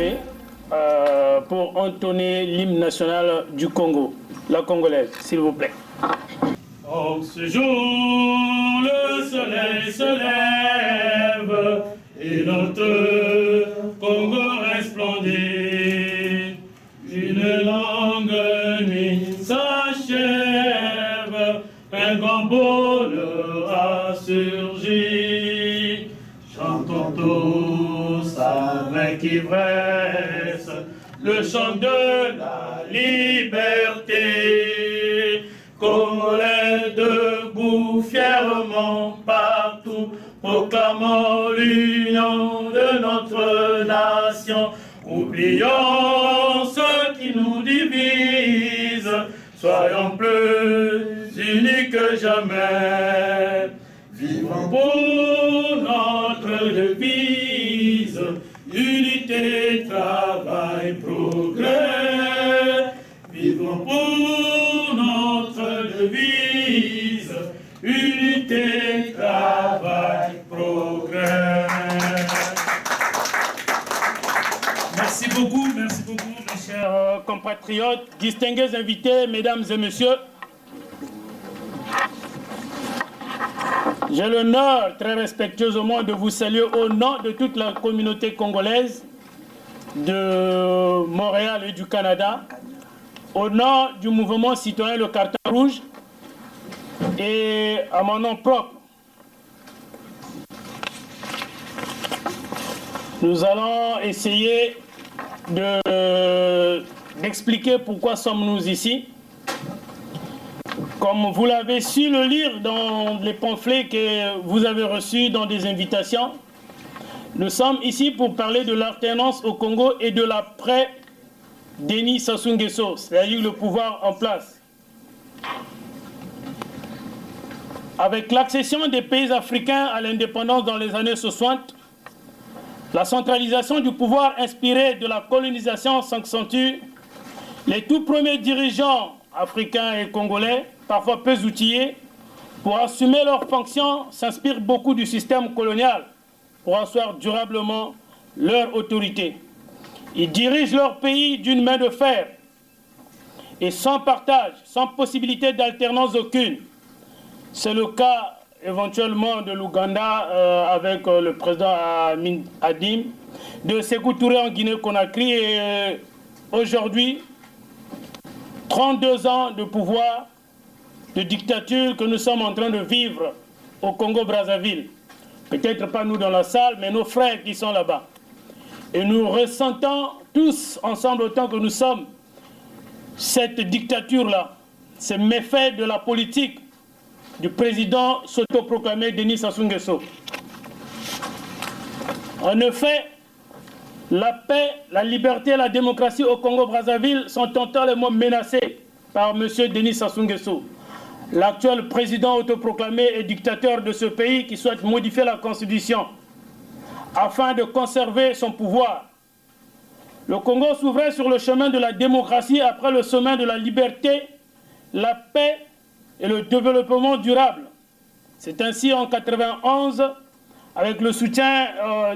lever pour entonner l'hymne national du Congo, la congolaise, s'il vous plaît. En ce jour, le soleil se lève et notre Congo resplendit. Une longue nuit s'achève, un grand bonheur a surgi. Chantons tous avec ivresse le chant de la liberté. Congolais debout fièrement partout, proclamant l'union de notre nation. Oublions ce qui nous divise, soyons plus unis que jamais. Vivons pour notre devise, unité, travail, progrès. Vivons pour notre devise, unité, travail, progrès. Merci beaucoup, mes chers compatriotes, distingués invités, mesdames et messieurs. J'ai l'honneur, très respectueusement, de vous saluer au nom de toute la communauté congolaise de Montréal et du Canada, au nom du mouvement citoyen Le Carton Rouge et à mon nom propre. Nous allons essayer d'expliquer pourquoi sommes-nous ici. Comme vous l'avez su le lire dans les pamphlets que vous avez reçus dans des invitations, nous sommes ici pour parler de l'alternance au Congo et de l'après Denis Sassou Nguesso, c'est-à-dire le pouvoir en place. Avec l'accession des pays africains à l'indépendance dans les années 60, la centralisation du pouvoir inspirée de la colonisation s'accentue. Les tout premiers dirigeants africains et congolais, parfois peu outillés, pour assumer leurs fonctions, s'inspirent beaucoup du système colonial pour asseoir durablement leur autorité. Ils dirigent leur pays d'une main de fer et sans partage, sans possibilité d'alternance aucune. C'est le cas éventuellement de l'Ouganda avec le président Amin Adim, de Sékou Touré en Guinée-Conakry et aujourd'hui, 32 ans de pouvoir, de dictature que nous sommes en train de vivre au Congo-Brazzaville. Peut-être pas nous dans la salle, mais nos frères qui sont là-bas. Et nous ressentons tous ensemble, autant que nous sommes, cette dictature-là, ces méfaits de la politique du président s'autoproclamé Denis Sassou Nguesso. En effet, la paix, la liberté et la démocratie au Congo-Brazzaville sont totalement menacées par M. Denis Sassou Nguesso, l'actuel président autoproclamé et dictateur de ce pays qui souhaite modifier la Constitution afin de conserver son pouvoir. Le Congo s'ouvrait sur le chemin de la démocratie après le sommet de la liberté, la paix et le développement durable. C'est ainsi en 1991, avec le soutien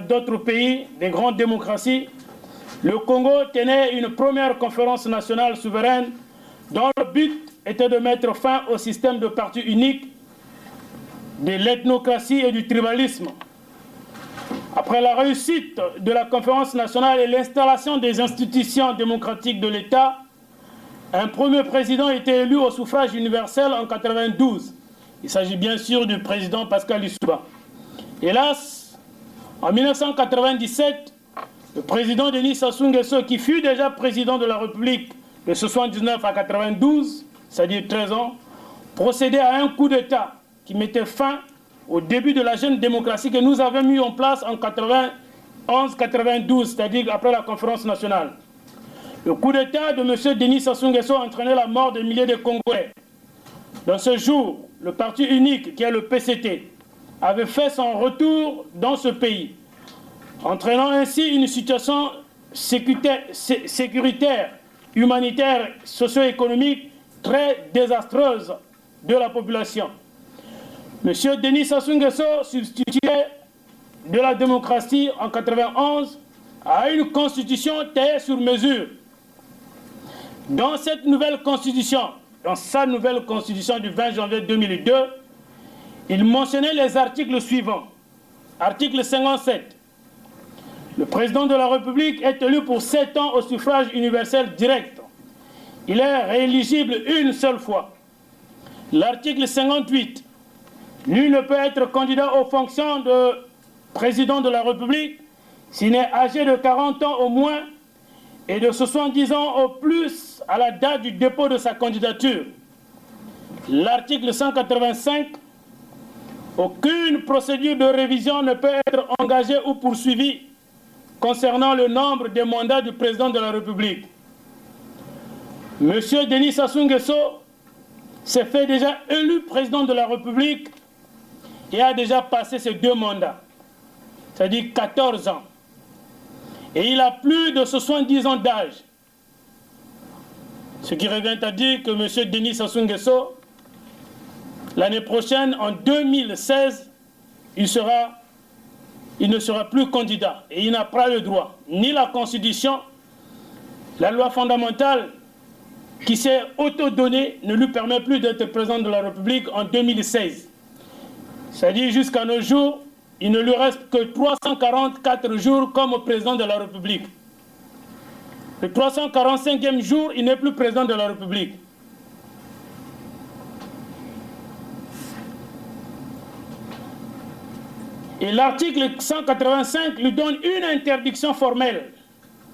d'autres pays, des grandes démocraties, le Congo tenait une première conférence nationale souveraine dont le but était de mettre fin au système de parti unique, de l'ethnocratie et du tribalisme. Après la réussite de la conférence nationale et l'installation des institutions démocratiques de l'État, un premier président était élu au suffrage universel en 1992. Il s'agit bien sûr du président Pascal Lissouba. Hélas, en 1997, le président Denis Sassou Nguesso, qui fut déjà président de la République de 1979 à 1992, c'est-à-dire 13 ans, procédait à un coup d'État qui mettait fin au début de la jeune démocratie que nous avions mis en place en 1991-1992, c'est-à-dire après la conférence nationale. Le coup d'État de M. Denis Sassou Nguesso a entraîné la mort de milliers de Congolais. Dans ce jour, le parti unique, qui est le PCT, avait fait son retour dans ce pays, entraînant ainsi une situation sécuritaire, humanitaire, socio-économique très désastreuse de la population. M. Denis Sassou Nguesso substituait de la démocratie en 1991 à une constitution taillée sur mesure. Dans cette nouvelle constitution, dans sa nouvelle constitution du 20 janvier 2002, il mentionnait les articles suivants. Article 57. Le président de la République est élu pour 7 ans au suffrage universel direct. Il est rééligible une seule fois. L'article 58. Nul ne peut être candidat aux fonctions de président de la République s'il est âgé de 40 ans au moins et de 70 ans au plus à la date du dépôt de sa candidature. L'article 185. Aucune procédure de révision ne peut être engagée ou poursuivie concernant le nombre de mandats du président de la République. Monsieur Denis Sassou Nguesso s'est fait déjà élu président de la République et a déjà passé ses 2 mandats, c'est-à-dire 14 ans. Et il a plus de 70 ans d'âge. Ce qui revient à dire que monsieur Denis Sassou Nguesso, l'année prochaine, en 2016, il ne sera plus candidat et il n'a pas le droit. Ni la Constitution, la loi fondamentale qui s'est auto-donnée ne lui permet plus d'être président de la République en 2016. C'est-à-dire jusqu'à nos jours, il ne lui reste que 344 jours comme président de la République. Le 345e jour, il n'est plus président de la République. Et l'article 185 lui donne une interdiction formelle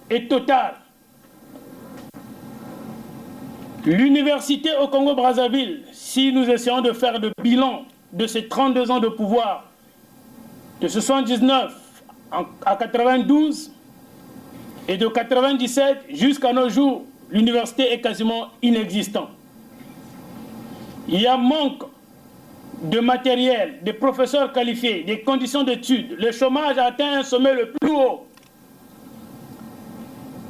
et totale. L'université au Congo-Brazzaville, si nous essayons de faire le bilan de ces 32 ans de pouvoir, de 79 à 92 et de 97 jusqu'à nos jours, l'université est quasiment inexistante. Il y a manque de matériel, des professeurs qualifiés, des conditions d'études. Le chômage a atteint un sommet le plus haut.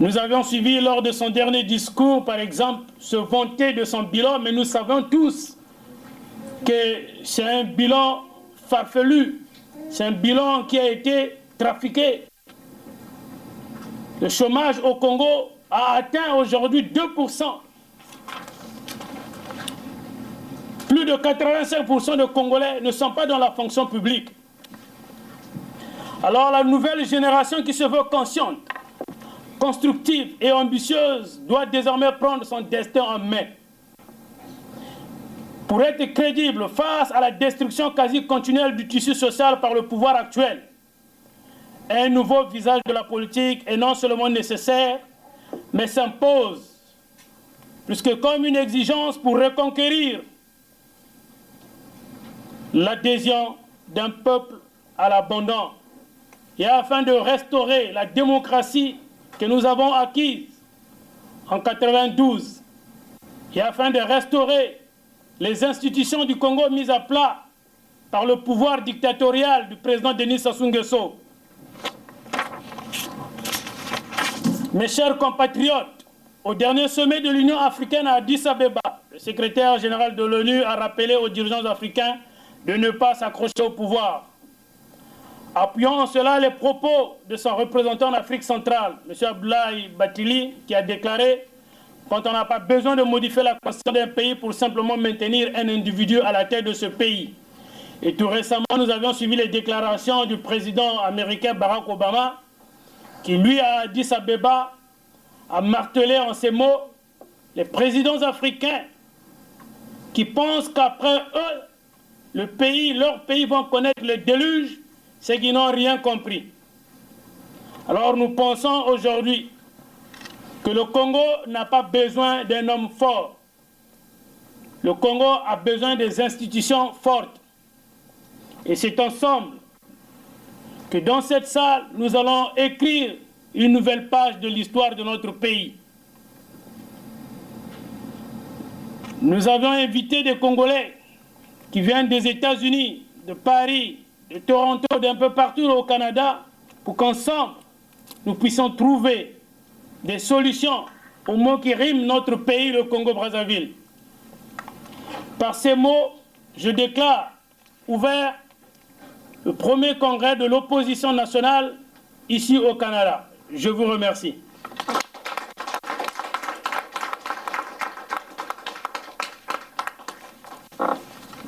Nous avions suivi lors de son dernier discours, par exemple, se vanter de son bilan, mais nous savons tous que c'est un bilan farfelu, c'est un bilan qui a été trafiqué. Le chômage au Congo a atteint aujourd'hui 2%. Plus de 85% de Congolais ne sont pas dans la fonction publique. Alors la nouvelle génération qui se veut consciente, constructive et ambitieuse doit désormais prendre son destin en main. Pour être crédible face à la destruction quasi continuelle du tissu social par le pouvoir actuel, un nouveau visage de la politique est non seulement nécessaire, mais s'impose, puisque comme une exigence pour reconquérir l'adhésion d'un peuple à l'abandon et afin de restaurer la démocratie que nous avons acquise en 92 et afin de restaurer les institutions du Congo mises à plat par le pouvoir dictatorial du président Denis Sassou Nguesso. Mes chers compatriotes, au dernier sommet de l'Union africaine à Addis Abeba, le secrétaire général de l'ONU a rappelé aux dirigeants africains de ne pas s'accrocher au pouvoir. Appuyant en cela les propos de son représentant en Afrique centrale, M. Abdoulaye Bathily, qui a déclaré « Quand on n'a pas besoin de modifier la constitution d'un pays pour simplement maintenir un individu à la tête de ce pays ». Et tout récemment, nous avions suivi les déclarations du président américain Barack Obama, qui lui, à Addis Abeba, a martelé en ces mots les présidents africains qui pensent qu'après eux, leur pays vont connaître le déluge, c'est qu'ils n'ont rien compris. Alors nous pensons aujourd'hui que le Congo n'a pas besoin d'un homme fort. Le Congo a besoin des institutions fortes. Et c'est ensemble que dans cette salle, nous allons écrire une nouvelle page de l'histoire de notre pays. Nous avons invité des Congolais qui viennent des États-Unis, de Paris, de Toronto, d'un peu partout au Canada, pour qu'ensemble, nous puissions trouver des solutions aux mots qui riment notre pays, le Congo-Brazzaville. Par ces mots, je déclare ouvert le premier congrès de l'opposition nationale ici au Canada. Je vous remercie.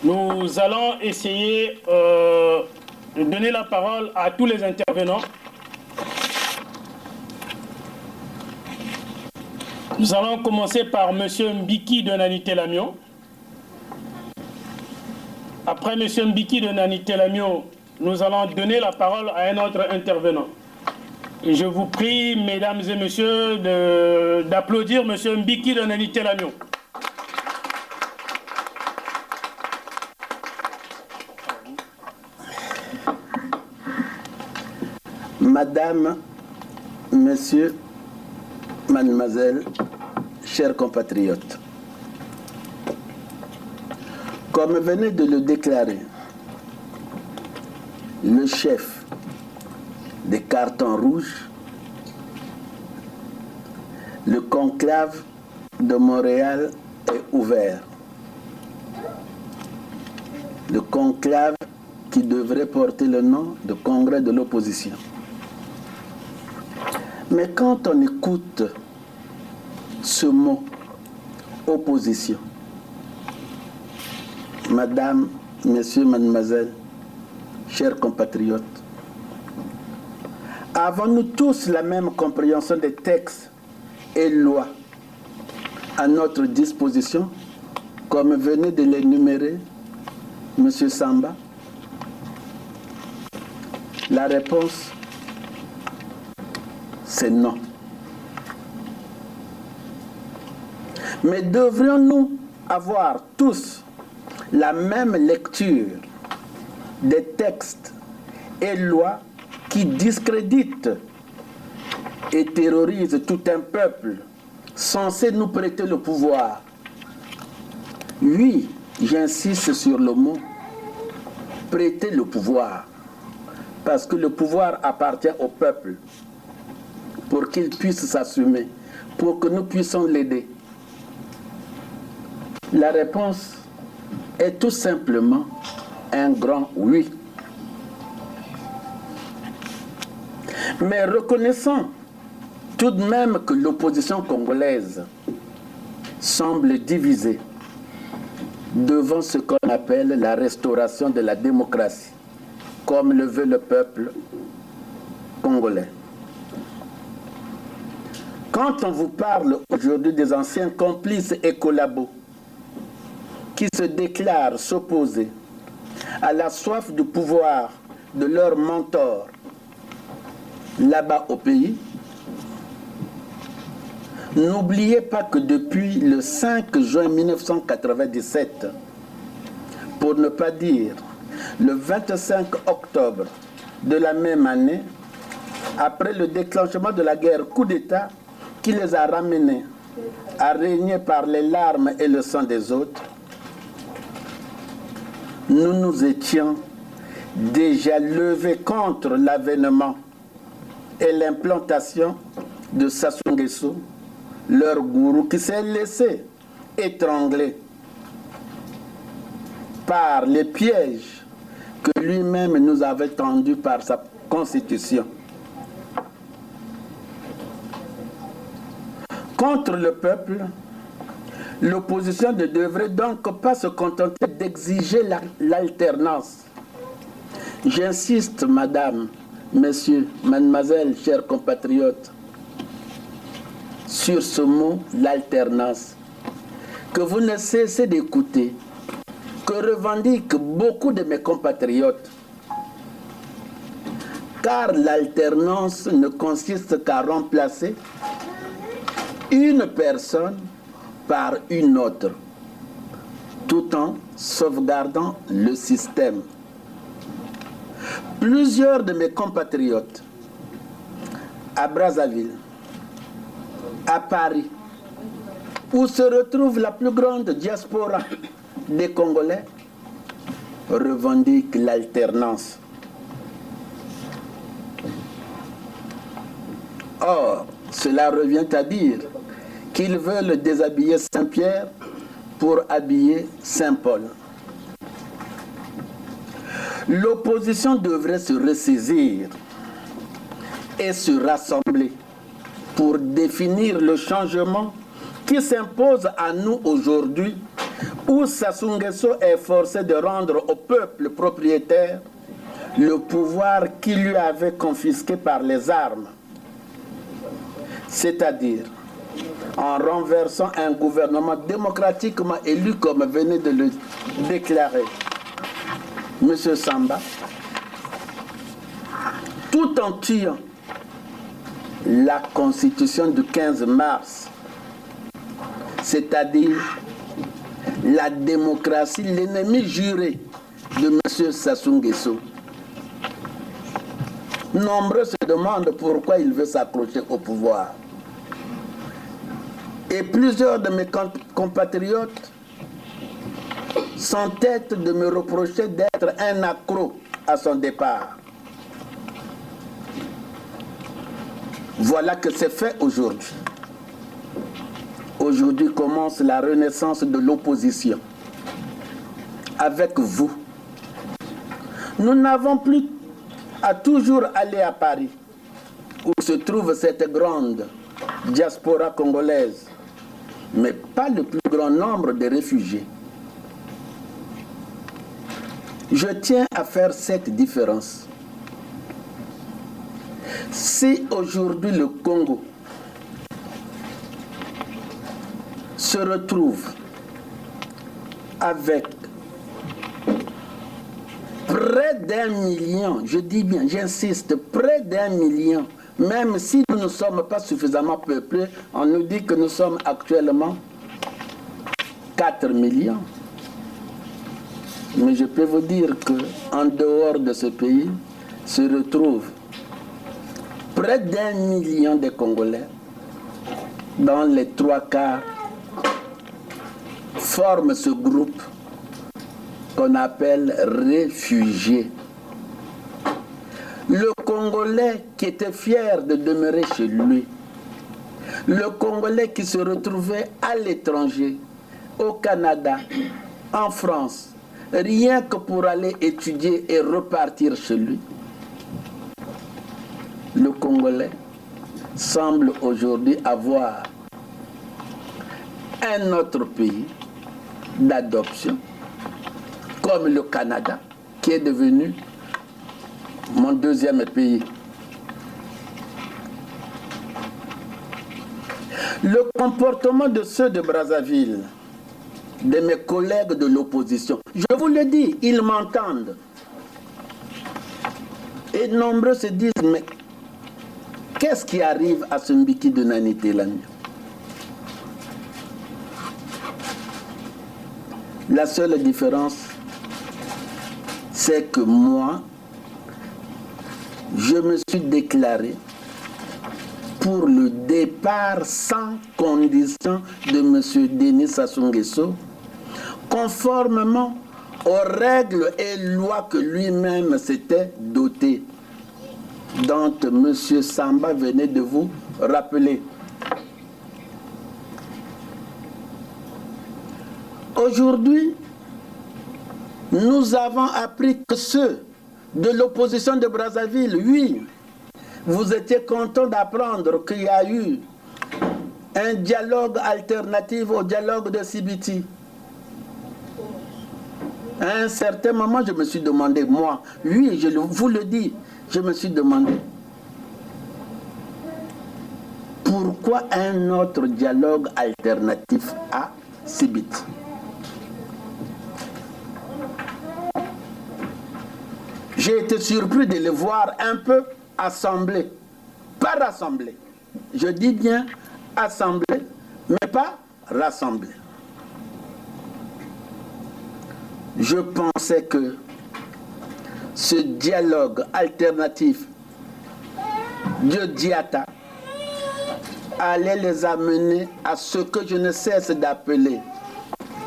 Nous allons essayer de donner la parole à tous les intervenants. Nous allons commencer par M. Mbiki de Nanité-Lamion. Après M. Mbiki de Nanité-Lamion, nous allons donner la parole à un autre intervenant. Et je vous prie, mesdames et messieurs, d'applaudir M. Mbiki de Nanité-Lamion. Madame, Monsieur, Mademoiselle, chers compatriotes, comme venait de le déclarer le chef des cartons rouges, le conclave de Montréal est ouvert. Le conclave qui devrait porter le nom de Congrès de l'opposition. Mais quand on écoute ce mot opposition, Madame, Messieurs, Mademoiselle, chers compatriotes, avons-nous tous la même compréhension des textes et lois à notre disposition, comme venait de l'énumérer M. Samba? La réponse, c'est non. Mais devrions-nous avoir tous la même lecture des textes et lois qui discréditent et terrorisent tout un peuple censé nous prêter le pouvoir? Oui, j'insiste sur le mot prêter le pouvoir, parce que le pouvoir appartient au peuple, pour qu'il puisse s'assumer, pour que nous puissions l'aider. La réponse est tout simplement un grand oui. Mais reconnaissons tout de même que l'opposition congolaise semble divisée devant ce qu'on appelle la restauration de la démocratie, comme le veut le peuple congolais. Quand on vous parle aujourd'hui des anciens complices et collabos qui se déclarent s'opposer à la soif de pouvoir de leur mentor là-bas au pays, n'oubliez pas que depuis le 5 juin 1997, pour ne pas dire le 25 octobre de la même année, après le déclenchement de la guerre coup d'État qui les a ramenés à régner par les larmes et le sang des autres, nous nous étions déjà levés contre l'avènement et l'implantation de Sassou Nguesso, leur gourou qui s'est laissé étrangler par les pièges que lui-même nous avait tendus par sa constitution. Contre le peuple, l'opposition ne devrait donc pas se contenter d'exiger l'alternance. J'insiste, madame, messieurs, mademoiselle, chers compatriotes, sur ce mot, l'alternance, que vous ne cessez d'écouter, que revendiquent beaucoup de mes compatriotes. Car l'alternance ne consiste qu'à remplacer une personne par une autre, tout en sauvegardant le système. Plusieurs de mes compatriotes, à Brazzaville, à Paris, où se retrouve la plus grande diaspora des Congolais, revendiquent l'alternance. Or, cela revient à dire qu'ils veulent déshabiller Saint-Pierre pour habiller Saint-Paul. L'opposition devrait se ressaisir et se rassembler pour définir le changement qui s'impose à nous aujourd'hui, où Sassou Nguesso est forcé de rendre au peuple propriétaire le pouvoir qui lui avait confisqué par les armes, c'est-à-dire en renversant un gouvernement démocratiquement élu comme venait de le déclarer M. Samba, tout en tuant la constitution du 15 mars, c'est-à-dire la démocratie, l'ennemi juré de M. Sassou Nguesso. Nombreux se demandent pourquoi il veut s'accrocher au pouvoir. Et plusieurs de mes compatriotes s'entêtent de me reprocher d'être un accro à son départ. Voilà que c'est fait aujourd'hui. Aujourd'hui commence la renaissance de l'opposition. Avec vous. Nous n'avons plus à toujours aller à Paris, où se trouve cette grande diaspora congolaise, mais pas le plus grand nombre de réfugiés. Je tiens à faire cette différence. Si aujourd'hui le Congo se retrouve avec près d'1 million, je dis bien, j'insiste, près d'1 million, même si nous ne sommes pas suffisamment peuplés, on nous dit que nous sommes actuellement 4 millions. Mais je peux vous dire qu'en dehors de ce pays se retrouvent près d'1 million de Congolais, dont les 3/4 forment ce groupe qu'on appelle réfugiés. Le Congolais qui était fier de demeurer chez lui, le Congolais qui se retrouvait à l'étranger, au Canada, en France, rien que pour aller étudier et repartir chez lui, le Congolais semble aujourd'hui avoir un autre pays d'adoption, comme le Canada, qui est devenu mon deuxième pays. Le comportement de ceux de Brazzaville, de mes collègues de l'opposition, je vous le dis, ils m'entendent. Et nombreux se disent, mais qu'est-ce qui arrive à ce Mbiki de Nanitelani? La seule différence, c'est que moi, je me suis déclaré pour le départ sans condition de M. Denis Sassou Nguesso, conformément aux règles et lois que lui-même s'était doté, dont M. Samba venait de vous rappeler. Aujourd'hui, nous avons appris que ceux de l'opposition de Brazzaville, oui, vous étiez contents d'apprendre qu'il y a eu un dialogue alternatif au dialogue de Sibiti. À un certain moment, je me suis demandé, moi, oui, je vous le dis, je me suis demandé, pourquoi un autre dialogue alternatif à Sibiti? J'ai été surpris de les voir un peu assemblés, pas rassemblés. Je dis bien assemblés, mais pas rassemblés. Je pensais que ce dialogue alternatif de Diatta allait les amener à ce que je ne cesse d'appeler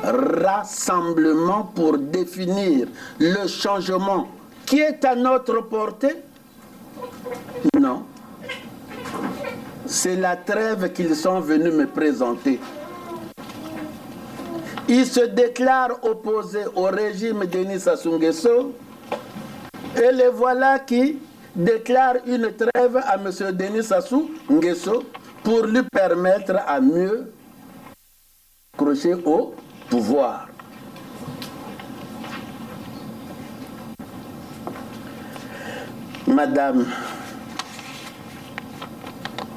rassemblement pour définir le changement qui est à notre portée. Non. C'est la trêve qu'ils sont venus me présenter. Ils se déclarent opposés au régime de Denis Sassou Nguesso et les voilà qui déclare une trêve à M. Denis Sassou Nguesso pour lui permettre à mieux accrocher au pouvoir. Madame,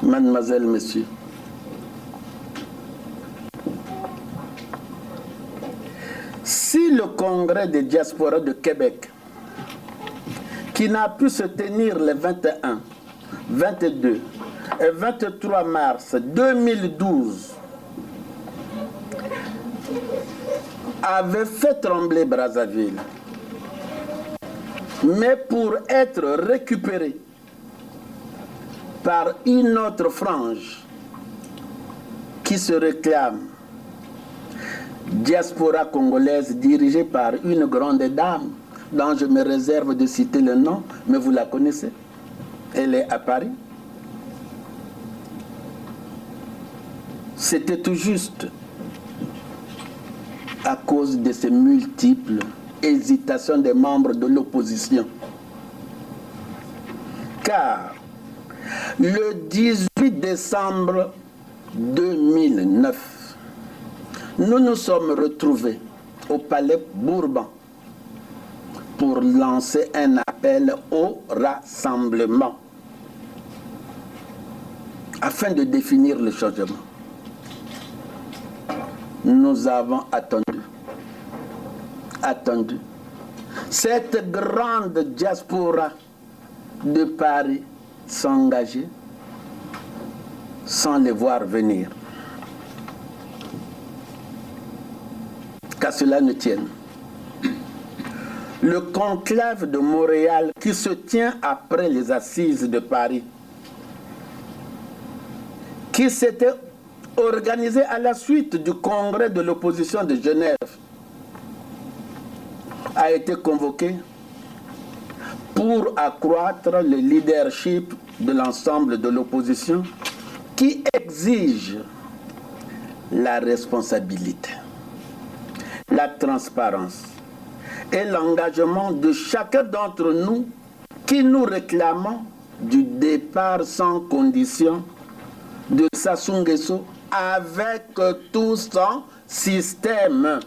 Mademoiselle, Monsieur, si le congrès des diasporas de Québec, qui n'a pu se tenir les 21, 22 et 23 mars 2012, avait fait trembler Brazzaville, mais pour être récupéré par une autre frange qui se réclame diaspora congolaise dirigée par une grande dame dont je me réserve de citer le nom, mais vous la connaissez. Elle est à Paris. C'était tout juste à cause de ces multiples hésitations des membres de l'opposition. Car le 18 décembre 2009, nous nous sommes retrouvés au Palais Bourbon pour lancer un appel au rassemblement afin de définir le changement. Nous avons attendu. Cette grande diaspora de Paris s'engager sans les voir venir. Qu'à cela ne tienne. Le conclave de Montréal qui se tient après les assises de Paris, qui s'était organisé à la suite du congrès de l'opposition de Genève, a été convoqué pour accroître le leadership de l'ensemble de l'opposition qui exige la responsabilité, la transparence et l'engagement de chacun d'entre nous qui nous réclamons du départ sans condition de Sassou Nguesso avec tout son système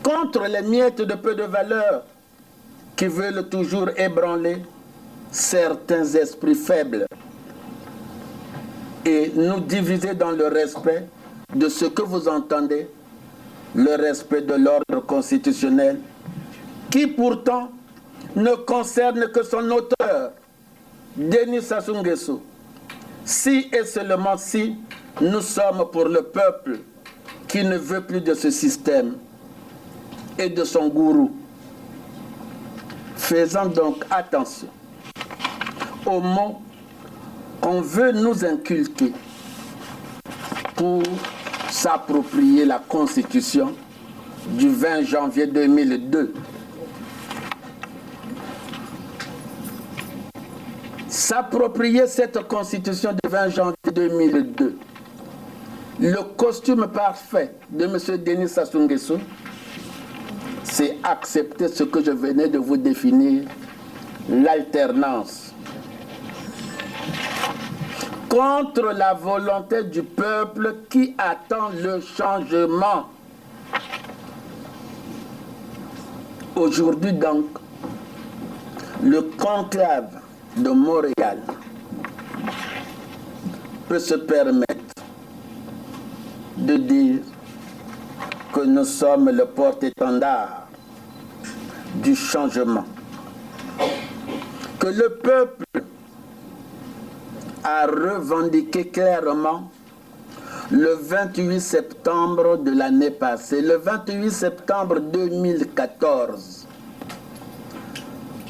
contre les miettes de peu de valeur qui veulent toujours ébranler certains esprits faibles et nous diviser dans le respect de ce que vous entendez, le respect de l'ordre constitutionnel, qui pourtant ne concerne que son auteur, Denis Sassou Nguesso. Si et seulement si nous sommes pour le peuple qui ne veut plus de ce système et de son gourou. Faisons donc attention aux mots qu'on veut nous inculquer pour s'approprier la Constitution du 20 janvier 2002. S'approprier cette Constitution du 20 janvier 2002. Le costume parfait de M. Denis Sassou Nguesso, c'est accepter ce que je venais de vous définir, l'alternance. Contre la volonté du peuple qui attend le changement. Aujourd'hui donc, le conclave de Montréal peut se permettre de dire que nous sommes le porte-étendard du changement, que le peuple a revendiqué clairement le 28 septembre de l'année passée, le 28 septembre 2014.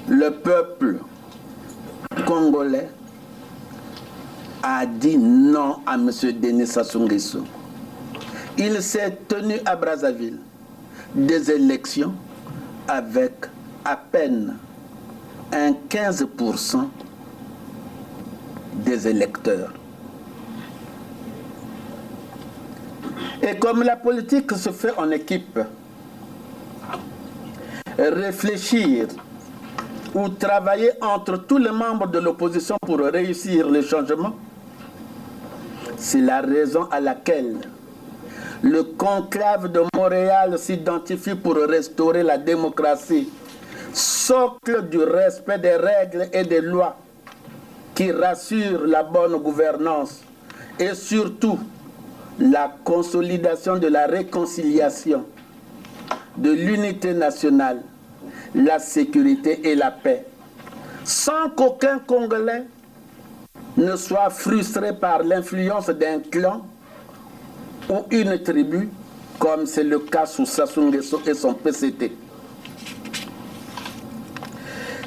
Le peuple congolais a dit non à M. Denis Sassou Nguesso. Il s'est tenu à Brazzaville des élections avec à peine un 15% des électeurs. Et comme la politique se fait en équipe, réfléchir ou travailler entre tous les membres de l'opposition pour réussir le changement. C'est la raison à laquelle le conclave de Montréal s'identifie pour restaurer la démocratie, socle du respect des règles et des lois qui rassurent la bonne gouvernance et surtout la consolidation de la réconciliation, de l'unité nationale, la sécurité et la paix, sans qu'aucun Congolais ne soit frustré par l'influence d'un clan ou une tribu, comme c'est le cas sous Sassou Nguesso et son PCT.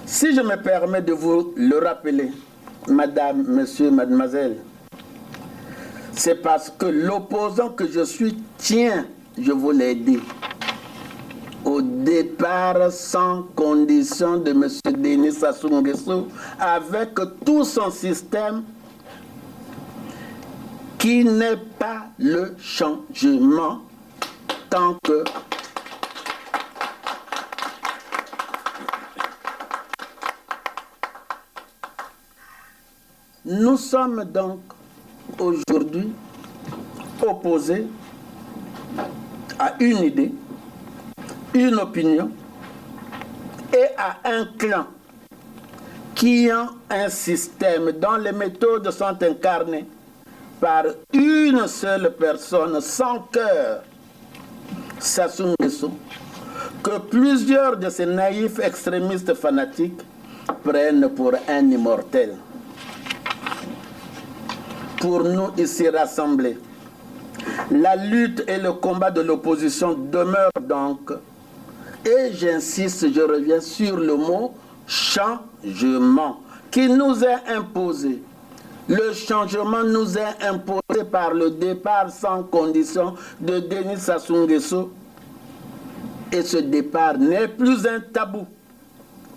Si je me permets de vous le rappeler, madame, monsieur, mademoiselle, c'est parce que l'opposant que je suis tient, je vous l'ai dit, au départ sans condition de M. Denis Sassou Nguesso, avec tout son système qui n'est pas le changement tant que nous sommes donc aujourd'hui opposés à une idée, une opinion et à un clan qui a un système dont les méthodes sont incarnées par une seule personne sans cœur, Sassou Nguesso, que plusieurs de ces naïfs extrémistes fanatiques prennent pour un immortel. Pour nous ici rassemblés, la lutte et le combat de l'opposition demeurent donc, et j'insiste, je reviens sur le mot changement, qui nous est imposé. Le changement nous est imposé par le départ sans condition de Denis Sassou Nguesso. Et ce départ n'est plus un tabou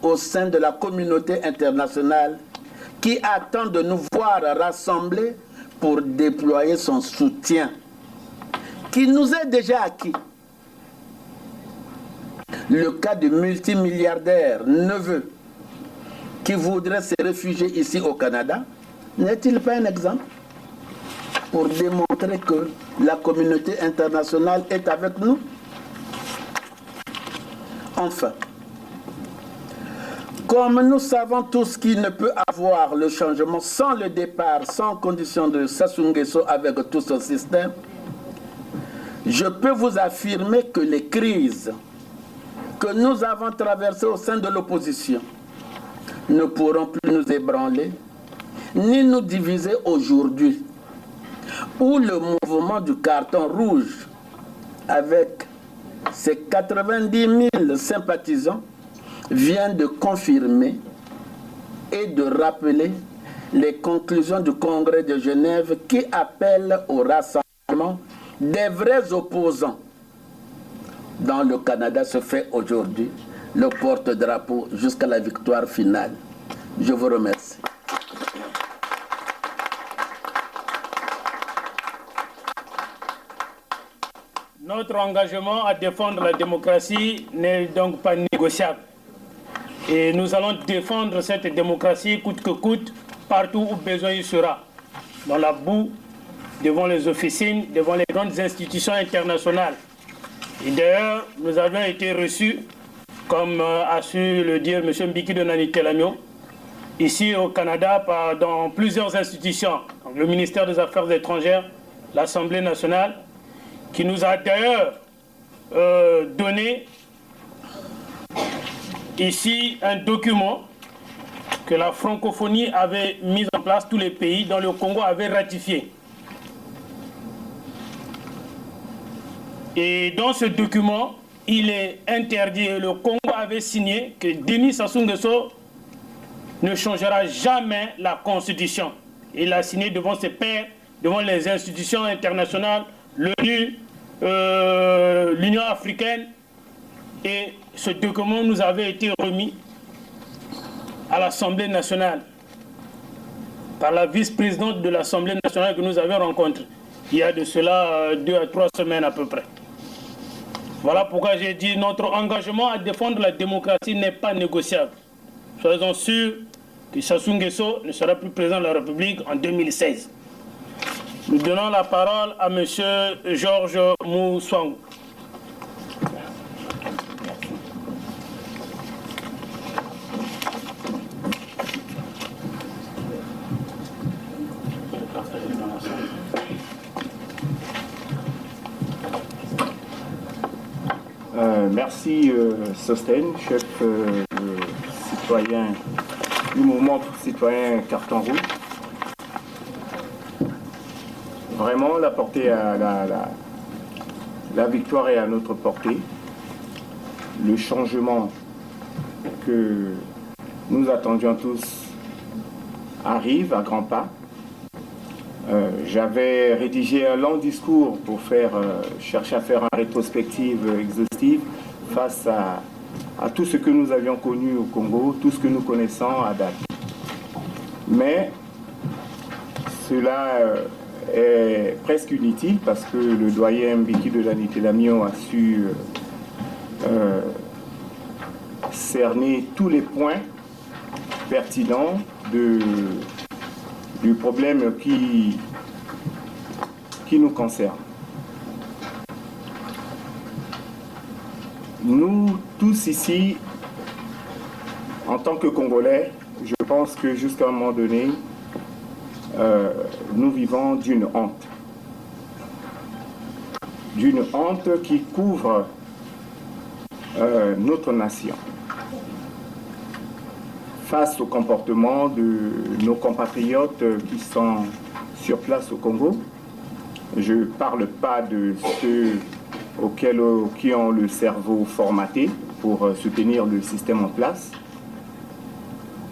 au sein de la communauté internationale qui attend de nous voir rassemblés pour déployer son soutien, qui nous est déjà acquis. Le cas du multimilliardaire neveu qui voudrait se réfugier ici au Canada, n'est-il pas un exemple pour démontrer que la communauté internationale est avec nous? Enfin, comme nous savons tous qu'il ne peut avoir le changement sans le départ, sans condition de Sassou Nguesso avec tout son système, je peux vous affirmer que les crises que nous avons traversées au sein de l'opposition ne pourront plus nous ébranler, ni nous diviser aujourd'hui, où le mouvement du carton rouge, avec ses 90 000 sympathisants, vient de confirmer et de rappeler les conclusions du Congrès de Genève qui appellent au rassemblement des vrais opposants. Dans le Canada se fait aujourd'hui le porte-drapeau jusqu'à la victoire finale. Je vous remercie. Notre engagement à défendre la démocratie n'est donc pas négociable. Et nous allons défendre cette démocratie coûte que coûte, partout où besoin il sera. Dans la boue, devant les officines, devant les grandes institutions internationales. Et d'ailleurs, nous avons été reçus, comme a su le dire M. Mbiki de Nani Telamio, ici au Canada, dans plusieurs institutions. Donc, le ministère des Affaires étrangères, l'Assemblée nationale, qui nous a d'ailleurs donné ici un document que la francophonie avait mis en place, tous les pays dont le Congo avait ratifié. Et dans ce document, il est interdit, le Congo avait signé que Denis Sassou Nguesso ne changera jamais la Constitution. Il a signé devant ses pairs, devant les institutions internationales, l'ONU, l'Union africaine, et ce document nous avait été remis à l'Assemblée nationale par la vice-présidente de l'Assemblée nationale que nous avions rencontrée il y a de cela 2 à 3 semaines à peu près. Voilà pourquoi j'ai dit notre engagement à défendre la démocratie n'est pas négociable. soyez-en sûrs que Sassou Nguesso ne sera plus président de la République en 2016. Nous donnons la parole à M. Georges Moussouang. Merci Sosten, chef citoyen du mouvement citoyen Carton Rouge. Vraiment, la portée à la victoire est à notre portée. Le changement que nous attendions tous arrive à grands pas. J'avais rédigé un long discours pour chercher à faire une rétrospective exhaustive face à tout ce que nous avions connu au Congo, tout ce que nous connaissons à date. Mais cela est presque inutile parce que le doyen Mbiki de Lanité-Lamion a su cerner tous les points pertinents du problème qui nous concerne. Nous tous ici, en tant que Congolais, je pense que jusqu'à un moment donné, nous vivons d'une honte. D'une honte qui couvre notre nation. Face au comportement de nos compatriotes qui sont sur place au Congo, je ne parle pas de ceux qui ont le cerveau formaté pour soutenir le système en place,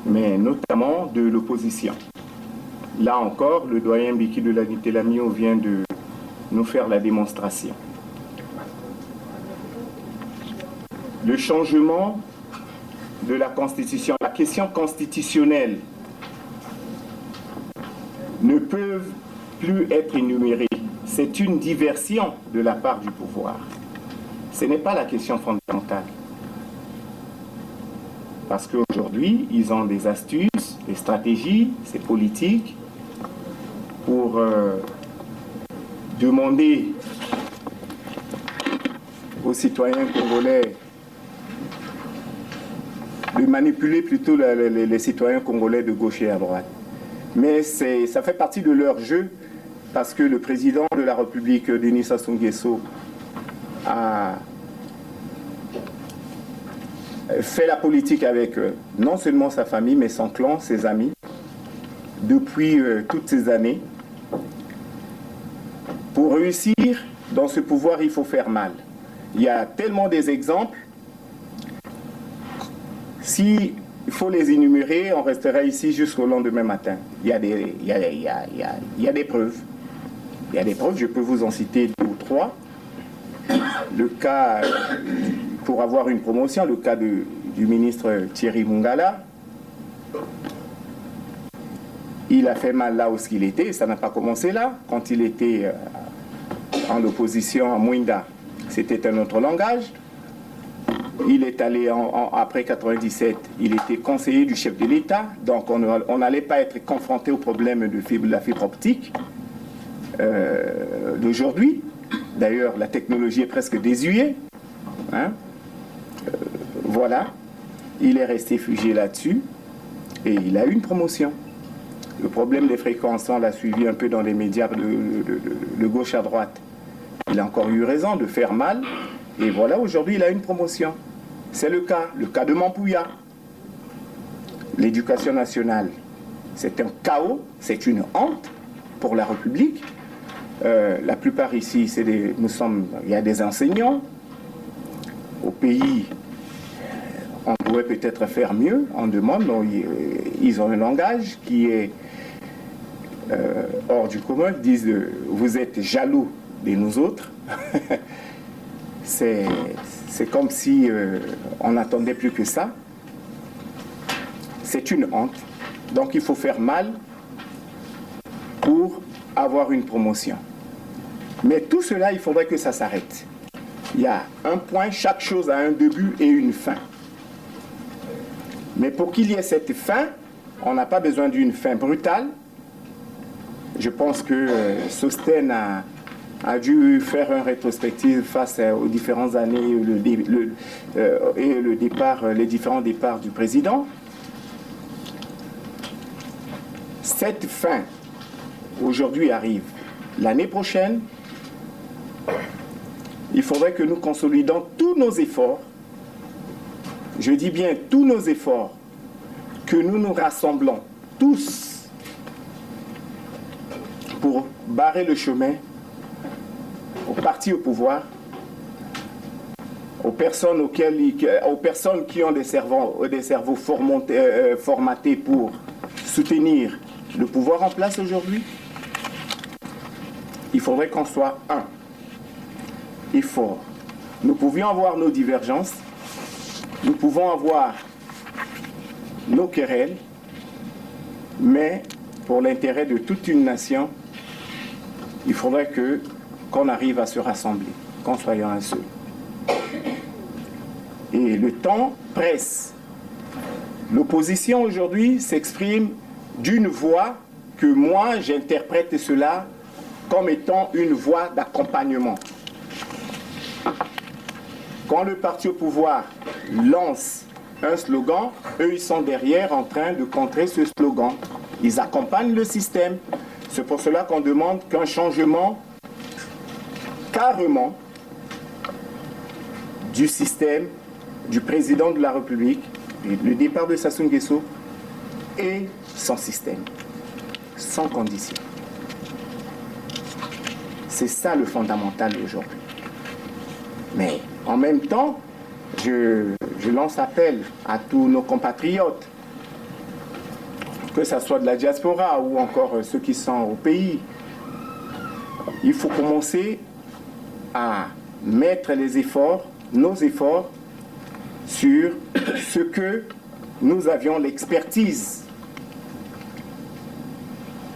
mais notamment de l'opposition. Là encore, le doyen Mbiki de Lanité-Lamion vient de nous faire la démonstration. Le changement de la Constitution, la question constitutionnelle ne peut plus être énumérée. C'est une diversion de la part du pouvoir. Ce n'est pas la question fondamentale. Parce qu'aujourd'hui, ils ont des astuces, des stratégies, c'est politique, pour demander aux citoyens congolais de manipuler plutôt les citoyens congolais de gauche et à droite. Mais ça fait partie de leur jeu parce que le président de la République, Denis Sassou Nguesso, a fait la politique avec non seulement sa famille, mais son clan, ses amis, depuis toutes ces années. Pour réussir dans ce pouvoir, il faut faire mal. Il y a tellement des exemples. S'il faut les énumérer, on restera ici jusqu'au lendemain matin. Il y a des preuves. Il y a des preuves, je peux vous en citer 2 ou 3. Le cas, pour avoir une promotion, le cas du ministre Thierry Mungala. Il a fait mal là où il était, ça n'a pas commencé là. Quand il était en opposition à Mwinda, c'était un autre langage. Il est allé après 97, il était conseiller du chef de l'État, donc on n'allait pas être confronté au problème de la fibre optique d'aujourd'hui. D'ailleurs, la technologie est presque désuée. Hein? Voilà, il est resté figé là-dessus et il a eu une promotion. Le problème des fréquences, on l'a suivi un peu dans les médias de gauche à droite. Il a encore eu raison de faire mal. Et voilà, aujourd'hui, il a une promotion. C'est le cas de Mampouya. L'éducation nationale, c'est un chaos, c'est une honte pour la République. La plupart ici, il y a des enseignants. Au pays, on pourrait peut-être faire mieux. On demande, ils ont un langage qui est hors du commun. Ils disent, vous êtes jaloux de nous autres. C'est comme si on n'attendait plus que ça. C'est une honte. Donc il faut faire mal pour avoir une promotion. Mais tout cela, il faudrait que ça s'arrête. Il y a un point, chaque chose a un début et une fin. Mais pour qu'il y ait cette fin, on n'a pas besoin d'une fin brutale. Je pense que Sostène a dû faire un rétrospective face aux différentes années et les différents départs du président. Cette fin, aujourd'hui, arrive. L'année prochaine, il faudrait que nous consolidons tous nos efforts, je dis bien tous nos efforts, que nous nous rassemblons tous pour barrer le chemin aux partis au pouvoir, aux personnes qui ont des cerveaux formatés pour soutenir le pouvoir en place aujourd'hui. Il faudrait qu'on soit un et fort. Nous pouvions avoir nos divergences, nous pouvons avoir nos querelles, mais pour l'intérêt de toute une nation, il faudrait qu'on arrive à se rassembler, qu'on soit un seul. Et le temps presse. L'opposition aujourd'hui s'exprime d'une voix que moi j'interprète cela comme étant une voie d'accompagnement. Quand le parti au pouvoir lance un slogan, eux ils sont derrière en train de contrer ce slogan. Ils accompagnent le système. C'est pour cela qu'on demande qu'un changement carrément du système, du président de la République, le départ de Sassou Nguesso et son système, sans condition. C'est ça le fondamental aujourd'hui. Mais en même temps, je lance appel à tous nos compatriotes, que ce soit de la diaspora ou encore ceux qui sont au pays. Il faut commencer à mettre les efforts, nos efforts, sur ce que nous avions l'expertise.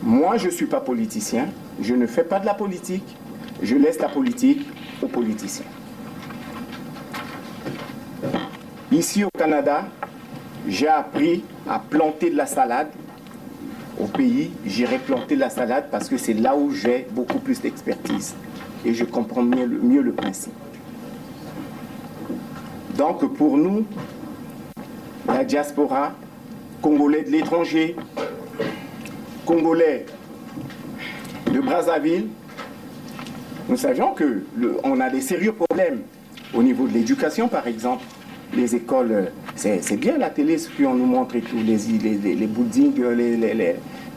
Moi, je ne suis pas politicien, je ne fais pas de la politique, je laisse la politique aux politiciens. Ici au Canada, j'ai appris à planter de la salade. Au pays, j'irai planter de la salade parce que c'est là où j'ai beaucoup plus d'expertise et je comprends mieux le principe. Donc pour nous, la diaspora, Congolais de l'étranger, Congolais de Brazzaville, nous savions qu'on a des sérieux problèmes au niveau de l'éducation, par exemple. Les écoles, c'est bien la télé, ce qu'on nous montre et tout, les buildings,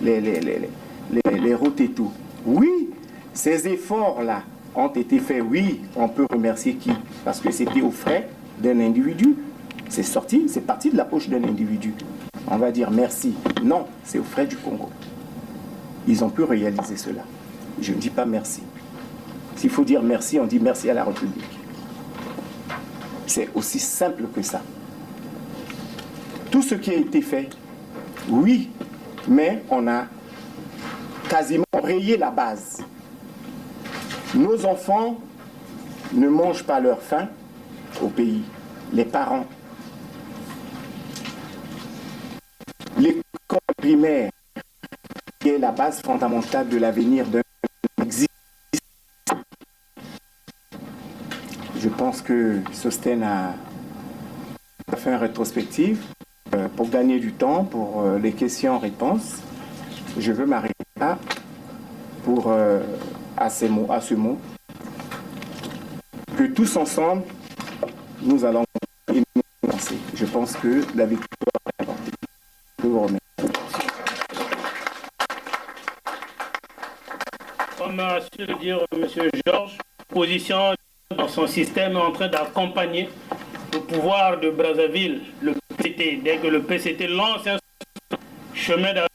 les routes et tout. Oui, ces efforts-là ont été faits, oui, on peut remercier qui? Parce que c'était aux frais d'un individu. C'est sorti, c'est parti de la poche d'un individu. On va dire merci. Non, c'est aux frais du Congo. Ils ont pu réaliser cela. Je ne dis pas merci. S'il faut dire merci, on dit merci à la République. C'est aussi simple que ça. Tout ce qui a été fait, oui, mais on a quasiment rayé la base. Nos enfants ne mangent pas leur faim au pays. Les parents. L'école primaire, qui est la base fondamentale de l'avenir d'un existe. Je pense que Sostène a fait une rétrospective pour gagner du temps, pour les questions-réponses. Je veux m'arrêter là à ce mot. Que tous ensemble, nous allons nous lancer. Je pense que la victoire est apportée. Je vous remercie. Comme a su le dire M. Georges, l'opposition dans son système est en train d'accompagner le pouvoir de Brazzaville, le PCT. Dès que le PCT lance un chemin d'avenir,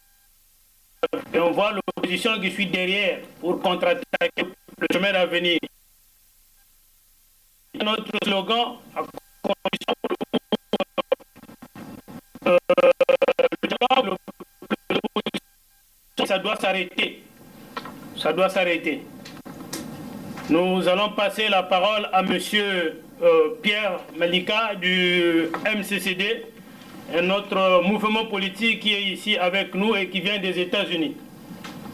et on voit l'opposition qui suit derrière pour contre-attaquer le chemin d'avenir. Notre slogan, à condition ça doit s'arrêter. Ça doit s'arrêter. Nous allons passer la parole à M. Pierre Malika du MCCD un autre mouvement politique qui est ici avec nous et qui vient des États-Unis.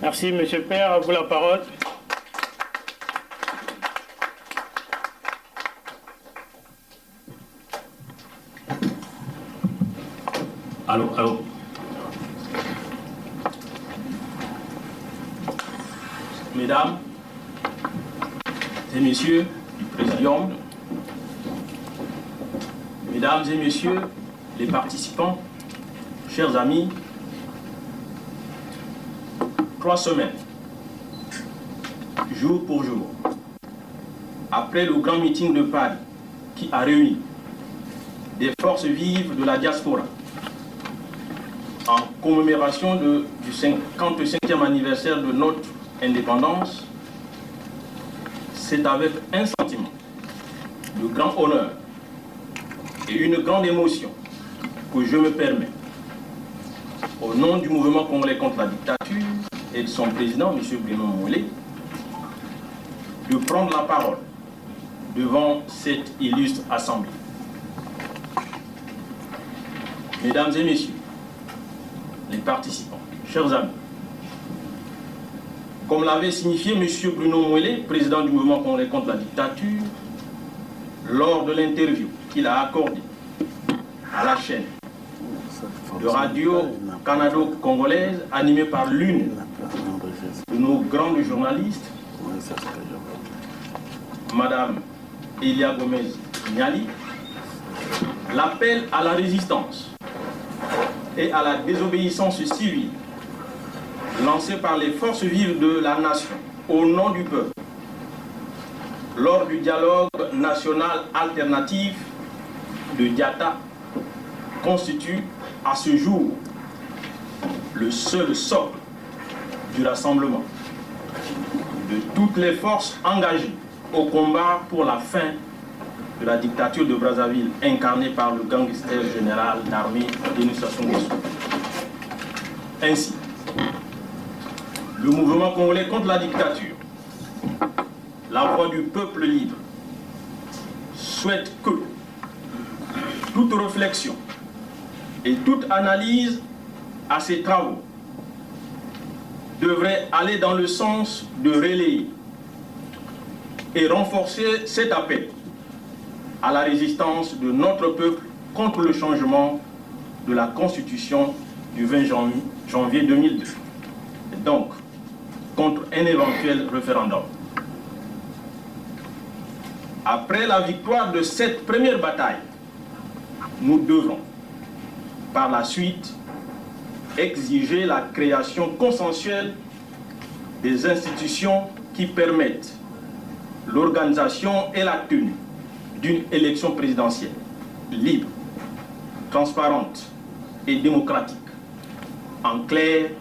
Merci, Monsieur le Père, à vous la parole. Allô, allô. Mesdames et messieurs du Présidium, mesdames et messieurs les participants, chers amis, 3 semaines, jour pour jour, après le grand meeting de Paris qui a réuni des forces vives de la diaspora en commémoration du 55e anniversaire de notre indépendance, c'est avec un sentiment de grand honneur et une grande émotion que je me permets, au nom du mouvement congolais contre la dictature et de son président, M. Bruno Moïse, de prendre la parole devant cette illustre assemblée. Mesdames et messieurs, les participants, chers amis, comme l'avait signifié M. Bruno Moïse, président du mouvement congolais contre la dictature, lors de l'interview qu'il a accordée à la chaîne de radio canado-congolaise animée par l'une de nos grandes journalistes, Madame Elia Gomez-Niali, l'appel à la résistance et à la désobéissance civile lancé par les forces vives de la nation au nom du peuple lors du dialogue national alternatif de Diata constitue à ce jour le seul socle du rassemblement de toutes les forces engagées au combat pour la fin de la dictature de Brazzaville incarnée par le gangster général d'armée Denis Sassou Nguesso. Ainsi, le mouvement congolais contre la dictature, la voix du peuple libre, souhaite que toute réflexion et toute analyse à ces travaux devrait aller dans le sens de relayer et renforcer cet appel à la résistance de notre peuple contre le changement de la Constitution du 20 janvier 2002. Et donc, contre un éventuel référendum. Après la victoire de cette première bataille, nous devrons, par la suite, exiger la création consensuelle des institutions qui permettent l'organisation et la tenue d'une élection présidentielle libre, transparente et démocratique. En clair,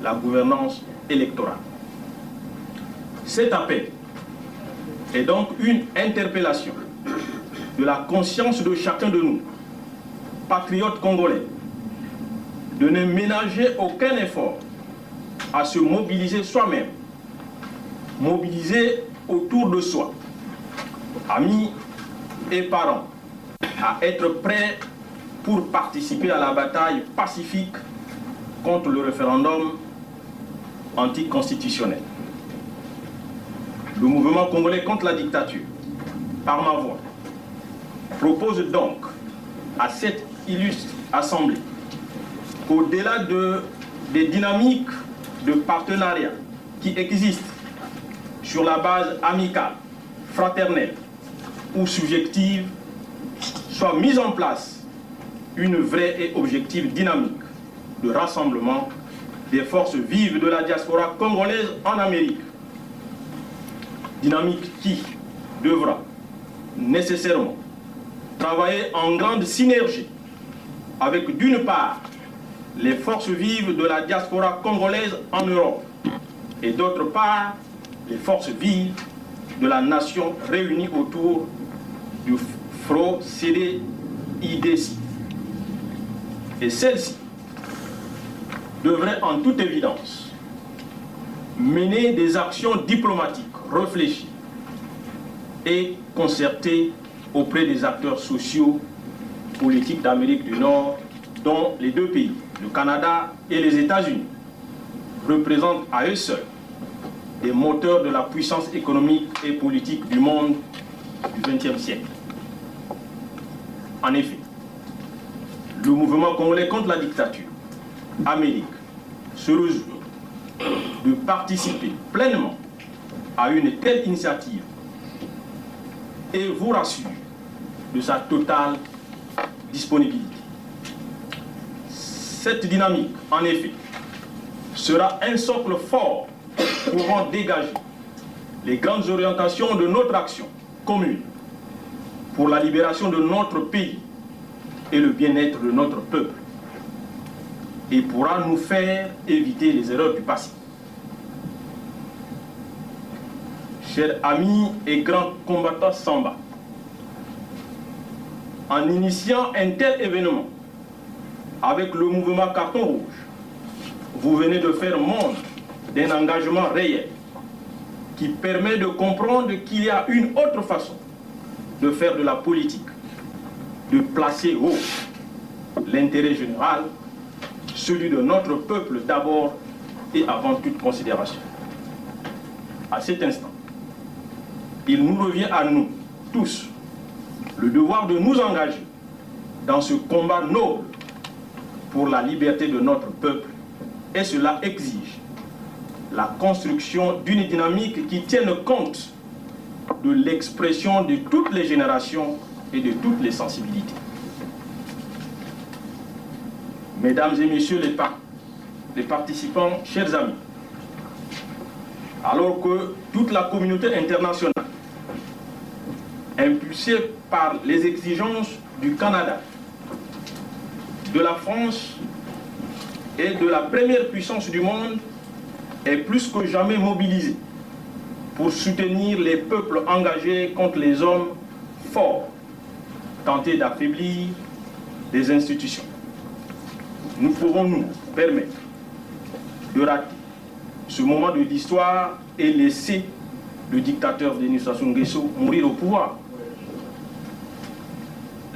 la gouvernance électorale. Cet appel est donc une interpellation de la conscience de chacun de nous, patriotes congolais, de ne ménager aucun effort à se mobiliser soi-même, mobiliser autour de soi, amis et parents, à être prêts pour participer à la bataille pacifique contre le référendum anticonstitutionnel. Le mouvement congolais contre la dictature, par ma voix, propose donc à cette illustre assemblée qu'au-delà des dynamiques de partenariat qui existent sur la base amicale, fraternelle ou subjective, soit mise en place une vraie et objective dynamique de rassemblement des forces vives de la diaspora congolaise en Amérique. Dynamique qui devra nécessairement travailler en grande synergie avec, d'une part, les forces vives de la diaspora congolaise en Europe et d'autre part, les forces vives de la nation réunies autour du FRO-CD-IDC. Et celle-ci devrait en toute évidence mener des actions diplomatiques réfléchies et concertées auprès des acteurs sociaux politique d'Amérique du Nord, dont les deux pays, le Canada et les États-Unis, représentent à eux seuls des moteurs de la puissance économique et politique du monde du XXe siècle. En effet, le mouvement congolais contre la dictature, Amérique, se réjouit de participer pleinement à une telle initiative et vous rassure de sa totale disponibilité. Cette dynamique, en effet, sera un socle fort pouvant dégager les grandes orientations de notre action commune pour la libération de notre pays et le bien-être de notre peuple, et pourra nous faire éviter les erreurs du passé. Chers amis et grands combattants Samba, en initiant un tel événement avec le mouvement Carton Rouge, vous venez de faire montre d'un engagement réel qui permet de comprendre qu'il y a une autre façon de faire de la politique, de placer haut l'intérêt général, celui de notre peuple d'abord et avant toute considération. À cet instant, il nous revient à nous tous le devoir de nous engager dans ce combat noble pour la liberté de notre peuple, et cela exige la construction d'une dynamique qui tienne compte de l'expression de toutes les générations et de toutes les sensibilités. Mesdames et messieurs les participants, chers amis, alors que toute la communauté internationale, impulsée par les exigences du Canada, de la France et de la première puissance du monde, est plus que jamais mobilisée pour soutenir les peuples engagés contre les hommes forts, tentés d'affaiblir les institutions. Nous pouvons nous permettre de rater ce moment de l'histoire et laisser le dictateur Denis Sassou Nguesso mourir au pouvoir.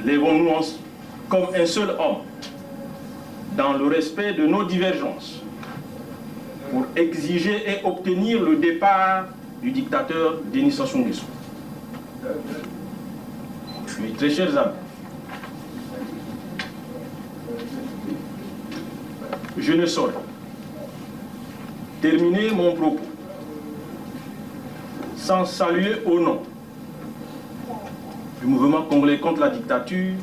Lèvons-nous comme un seul homme, dans le respect de nos divergences, pour exiger et obtenir le départ du dictateur Denis Sassou Nguesso. Mes très chers amis, je ne saurais terminer mon propos sans saluer au nom du mouvement congolais contre la dictature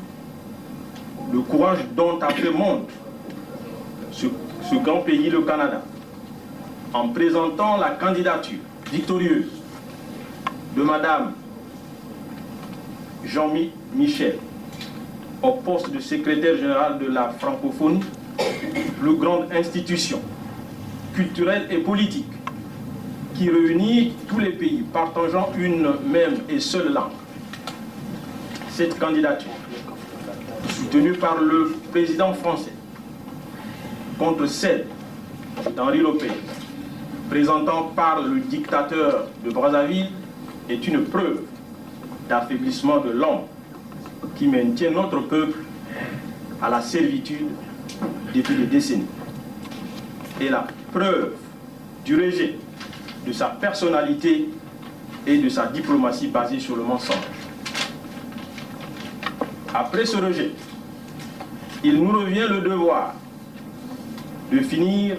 le courage dont a fait montre ce grand pays, le Canada, en présentant la candidature victorieuse de Madame Jean-Michel au poste de secrétaire général de la francophonie, plus grande institution culturelle et politique qui réunit tous les pays partageant une même et seule langue. Cette candidature, soutenue par le président français, contre celle d'Henri Lopez, présentant par le dictateur de Brazzaville, est une preuve d'affaiblissement de l'homme qui maintient notre peuple à la servitude depuis des décennies. Et la preuve du rejet de sa personnalité et de sa diplomatie basée sur le mensonge. Après ce rejet, il nous revient le devoir de finir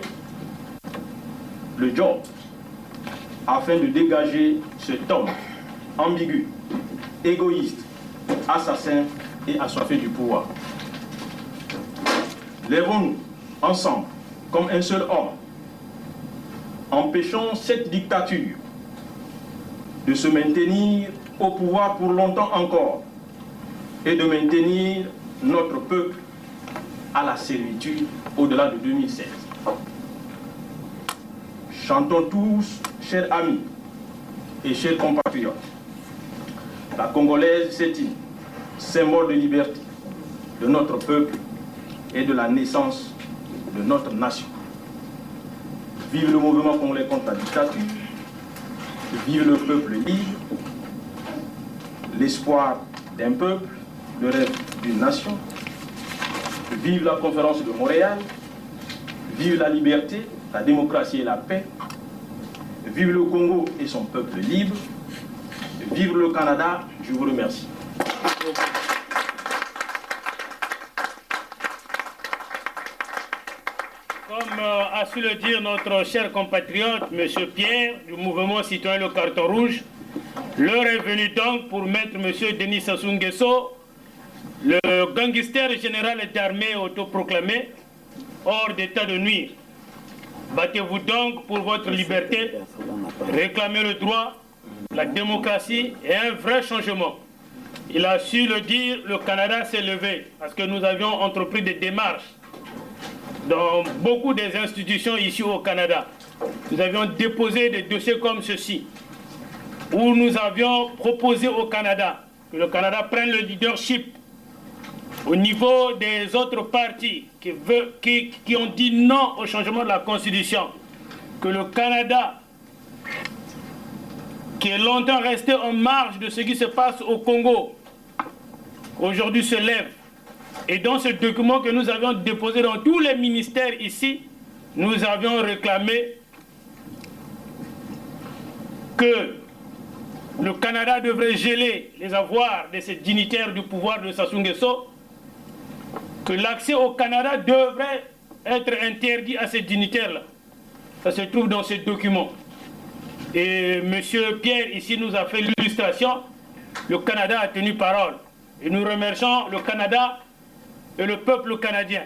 le job afin de dégager cet homme ambigu, égoïste, assassin et assoiffé du pouvoir. Lèvons-nous ensemble comme un seul homme. Empêchons cette dictature de se maintenir au pouvoir pour longtemps encore et de maintenir notre peuple à la servitude au-delà de 2016. Chantons tous, chers amis et chers compatriotes, la Congolaise, c'est une symbole de liberté de notre peuple et de la naissance de notre nation. Vive le mouvement congolais contre la dictature, vive le peuple libre, l'espoir d'un peuple, le rêve d'une nation. Vive la conférence de Montréal. Vive la liberté, la démocratie et la paix. Vive le Congo et son peuple libre. Vive le Canada. Je vous remercie. Comme a su le dire notre cher compatriote, M. Pierre, du mouvement citoyen Le Carton Rouge, l'heure est venue donc pour mettre M. Denis Sassou Nguesso, le gangster général d'armée autoproclamé, hors d'état de nuire. Battez-vous donc pour votre liberté, réclamez le droit, la démocratie et un vrai changement. Il a su le dire, le Canada s'est levé parce que nous avions entrepris des démarches dans beaucoup des institutions ici au Canada. Nous avions déposé des dossiers comme ceci, où nous avions proposé au Canada que le Canada prenne le leadership au niveau des autres partis qui ont dit non au changement de la Constitution, que le Canada, qui est longtemps resté en marge de ce qui se passe au Congo, aujourd'hui se lève. Et dans ce document que nous avions déposé dans tous les ministères ici, nous avions réclamé que le Canada devrait geler les avoirs de ces dignitaires du pouvoir de Sassou Nguesso, que l'accès au Canada devrait être interdit à ces dignitaires-là. Ça se trouve dans ces documents. Et M. Pierre ici nous a fait l'illustration. Le Canada a tenu parole. Et nous remercions le Canada et le peuple canadien.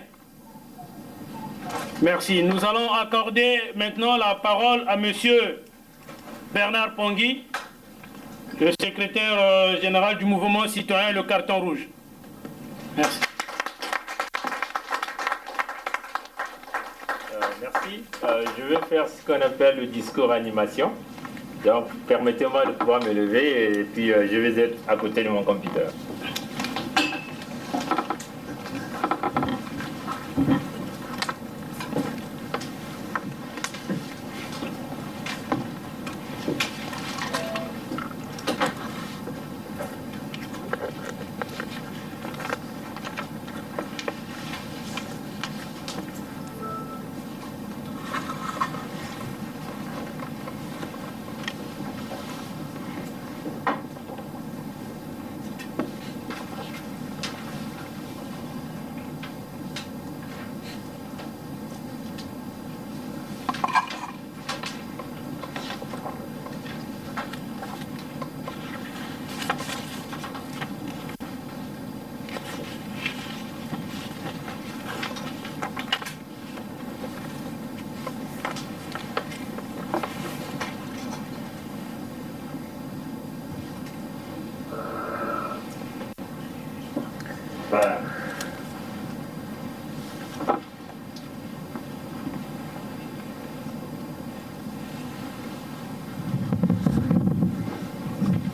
Merci. Nous allons accorder maintenant la parole à M. Bernard Pongui, le secrétaire général du mouvement citoyen Le Carton Rouge. Merci. Merci. Je vais faire ce qu'on appelle le discours animation. Donc, permettez-moi de pouvoir me lever et puis je vais être à côté de mon computer.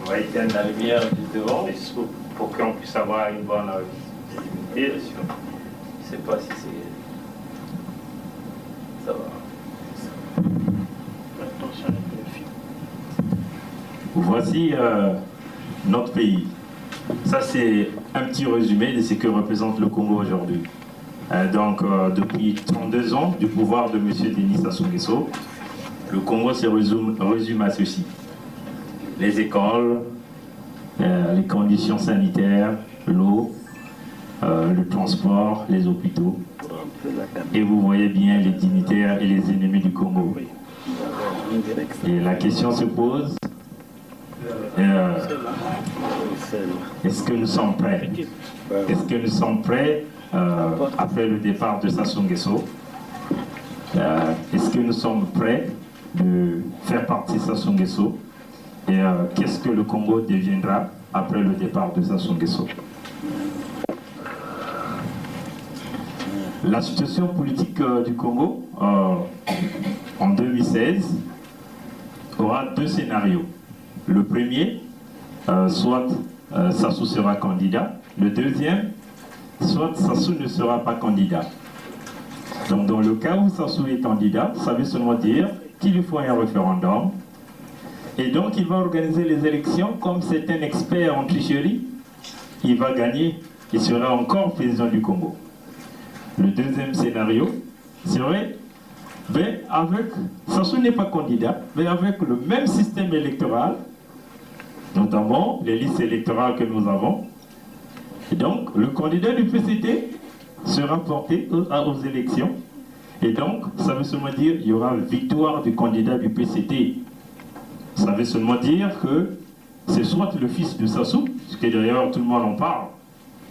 On va éteindre la lumière du devant pour qu'on puisse avoir une bonne visibilité. Je ne sais pas si c'est... Ça va. Voici notre pays. Ça, c'est un petit résumé de ce que représente le Congo aujourd'hui. Depuis 32 ans du pouvoir de M. Denis Sassou Nguesso, le Congo se résume à ceci. Les écoles, les conditions sanitaires, l'eau, le transport, les hôpitaux. Et vous voyez bien les dignitaires et les ennemis du Congo. Et la question se pose, est-ce que nous sommes prêts? Est-ce que nous sommes prêts après le départ de Sassou Nguesso? Est-ce que nous sommes prêts de faire partie de Sassou Nguesso? Et qu'est-ce que le Congo deviendra après le départ de Sassou Nguesso? La situation politique du Congo en 2016 aura deux scénarios. Le premier, soit Sassou sera candidat. Le deuxième, soit Sassou ne sera pas candidat. Donc dans le cas où Sassou est candidat, ça veut seulement dire qu'il lui faut un référendum. Et donc il va organiser les élections comme c'est un expert en tricherie. il va gagner, il sera encore président du Congo. Le deuxième scénario serait, ben, avec, Sassou n'est pas candidat, mais avec le même système électoral, notamment les listes électorales que nous avons. Et donc, le candidat du PCT sera porté aux élections. Et donc, ça veut seulement dire qu'il y aura victoire du candidat du PCT. Ça veut seulement dire que c'est soit le fils de Sassou, ce que d'ailleurs tout le monde en parle,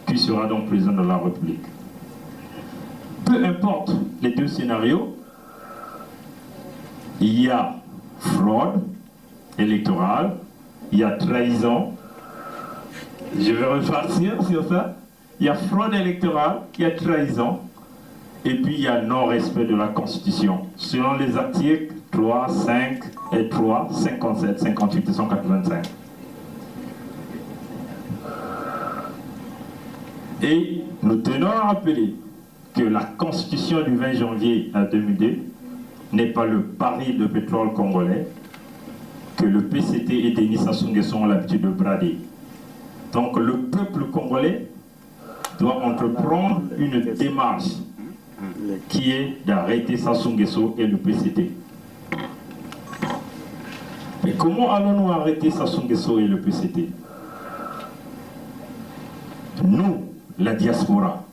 qui sera donc président de la République. Peu importe les deux scénarios, il y a fraude électorale, il y a trahison. Je vais repartir sur ça. Il y a fraude électorale, il y a trahison, et puis il y a non-respect de la Constitution. Selon les articles 3, 5 et 3, 57, 58 et 185. Et nous tenons à rappeler que la Constitution du 20 janvier 2002 n'est pas le baril de pétrole congolais que le PCT et Denis Sassou Nguesso ont l'habitude de brader. Donc le peuple congolais doit entreprendre une démarche qui est d'arrêter Sassou Nguesso et le PCT. Mais comment allons-nous arrêter Sassou Nguesso et le PCT? Nous, la diaspora,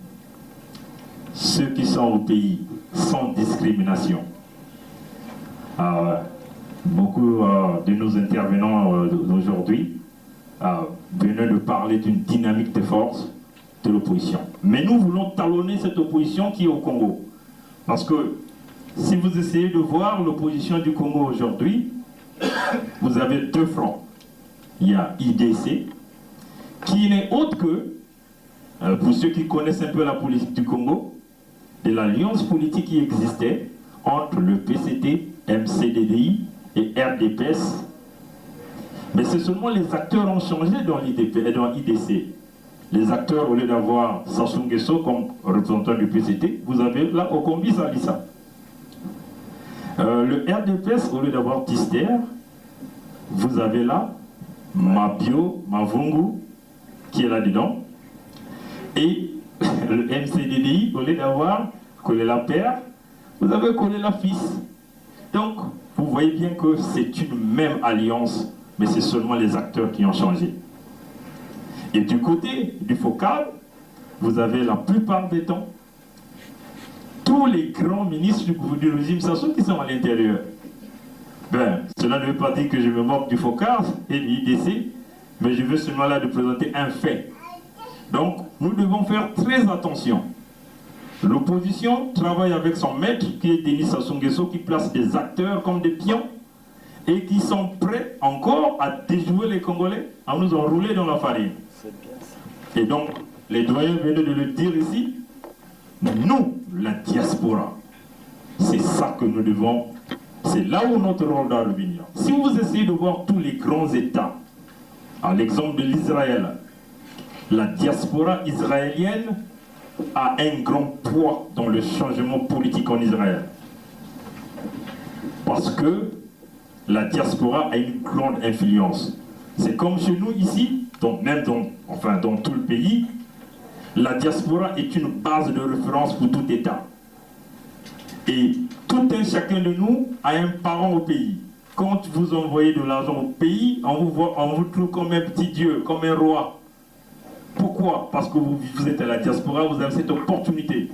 ceux qui sont au pays sans discrimination. Beaucoup de nos intervenants d'aujourd'hui venaient de parler d'une dynamique de force de l'opposition. Mais nous voulons talonner cette opposition qui est au Congo. Parce que si vous essayez de voir l'opposition du Congo aujourd'hui, vous avez deux fronts. Il y a IDC, qui n'est autre que, pour ceux qui connaissent un peu la politique du Congo, de l'alliance politique qui existait entre le PCT, MCDDI et RDPS. Mais c'est seulement les acteurs ont changé dans l'IDC. Les acteurs, au lieu d'avoir Sassou Nguesso comme représentant du PCT, vous avez là Okombi Salissa. Le RDPS, au lieu d'avoir Tister, vous avez là Mabio, Mavungu, qui est là-dedans. Et le MCDDI, au lieu d'avoir Kolela Père, vous avez Kolela Fils. Donc, vous voyez bien que c'est une même alliance, mais c'est seulement les acteurs qui ont changé. Et du côté du FOCAL, vous avez la plupart des temps tous les grands ministres du régime Sassou qui sont à l'intérieur. Ben, cela ne veut pas dire que je me moque du FOCAL et du IDC, mais je veux seulement là de présenter un fait. Donc, nous devons faire très attention. L'opposition travaille avec son maître, qui est Denis Sassou Nguesso, qui place des acteurs comme des pions et qui sont prêts encore à déjouer les Congolais, à nous enrouler dans la farine. Et donc, les doyens venaient de le dire ici, nous, la diaspora, c'est ça que nous devons, c'est là où notre rôle doit revenir. Si vous essayez de voir tous les grands États, à l'exemple de l'Israël, la diaspora israélienne a un grand poids dans le changement politique en Israël. Parce que la diaspora a une grande influence. C'est comme chez nous ici, donc même dans tout le pays, la diaspora est une base de référence pour tout État. Et tout un chacun de nous a un parent au pays. Quand vous envoyez de l'argent au pays, on vous trouve comme un petit dieu, comme un roi. Pourquoi? Parce que vous êtes à la diaspora, vous avez cette opportunité.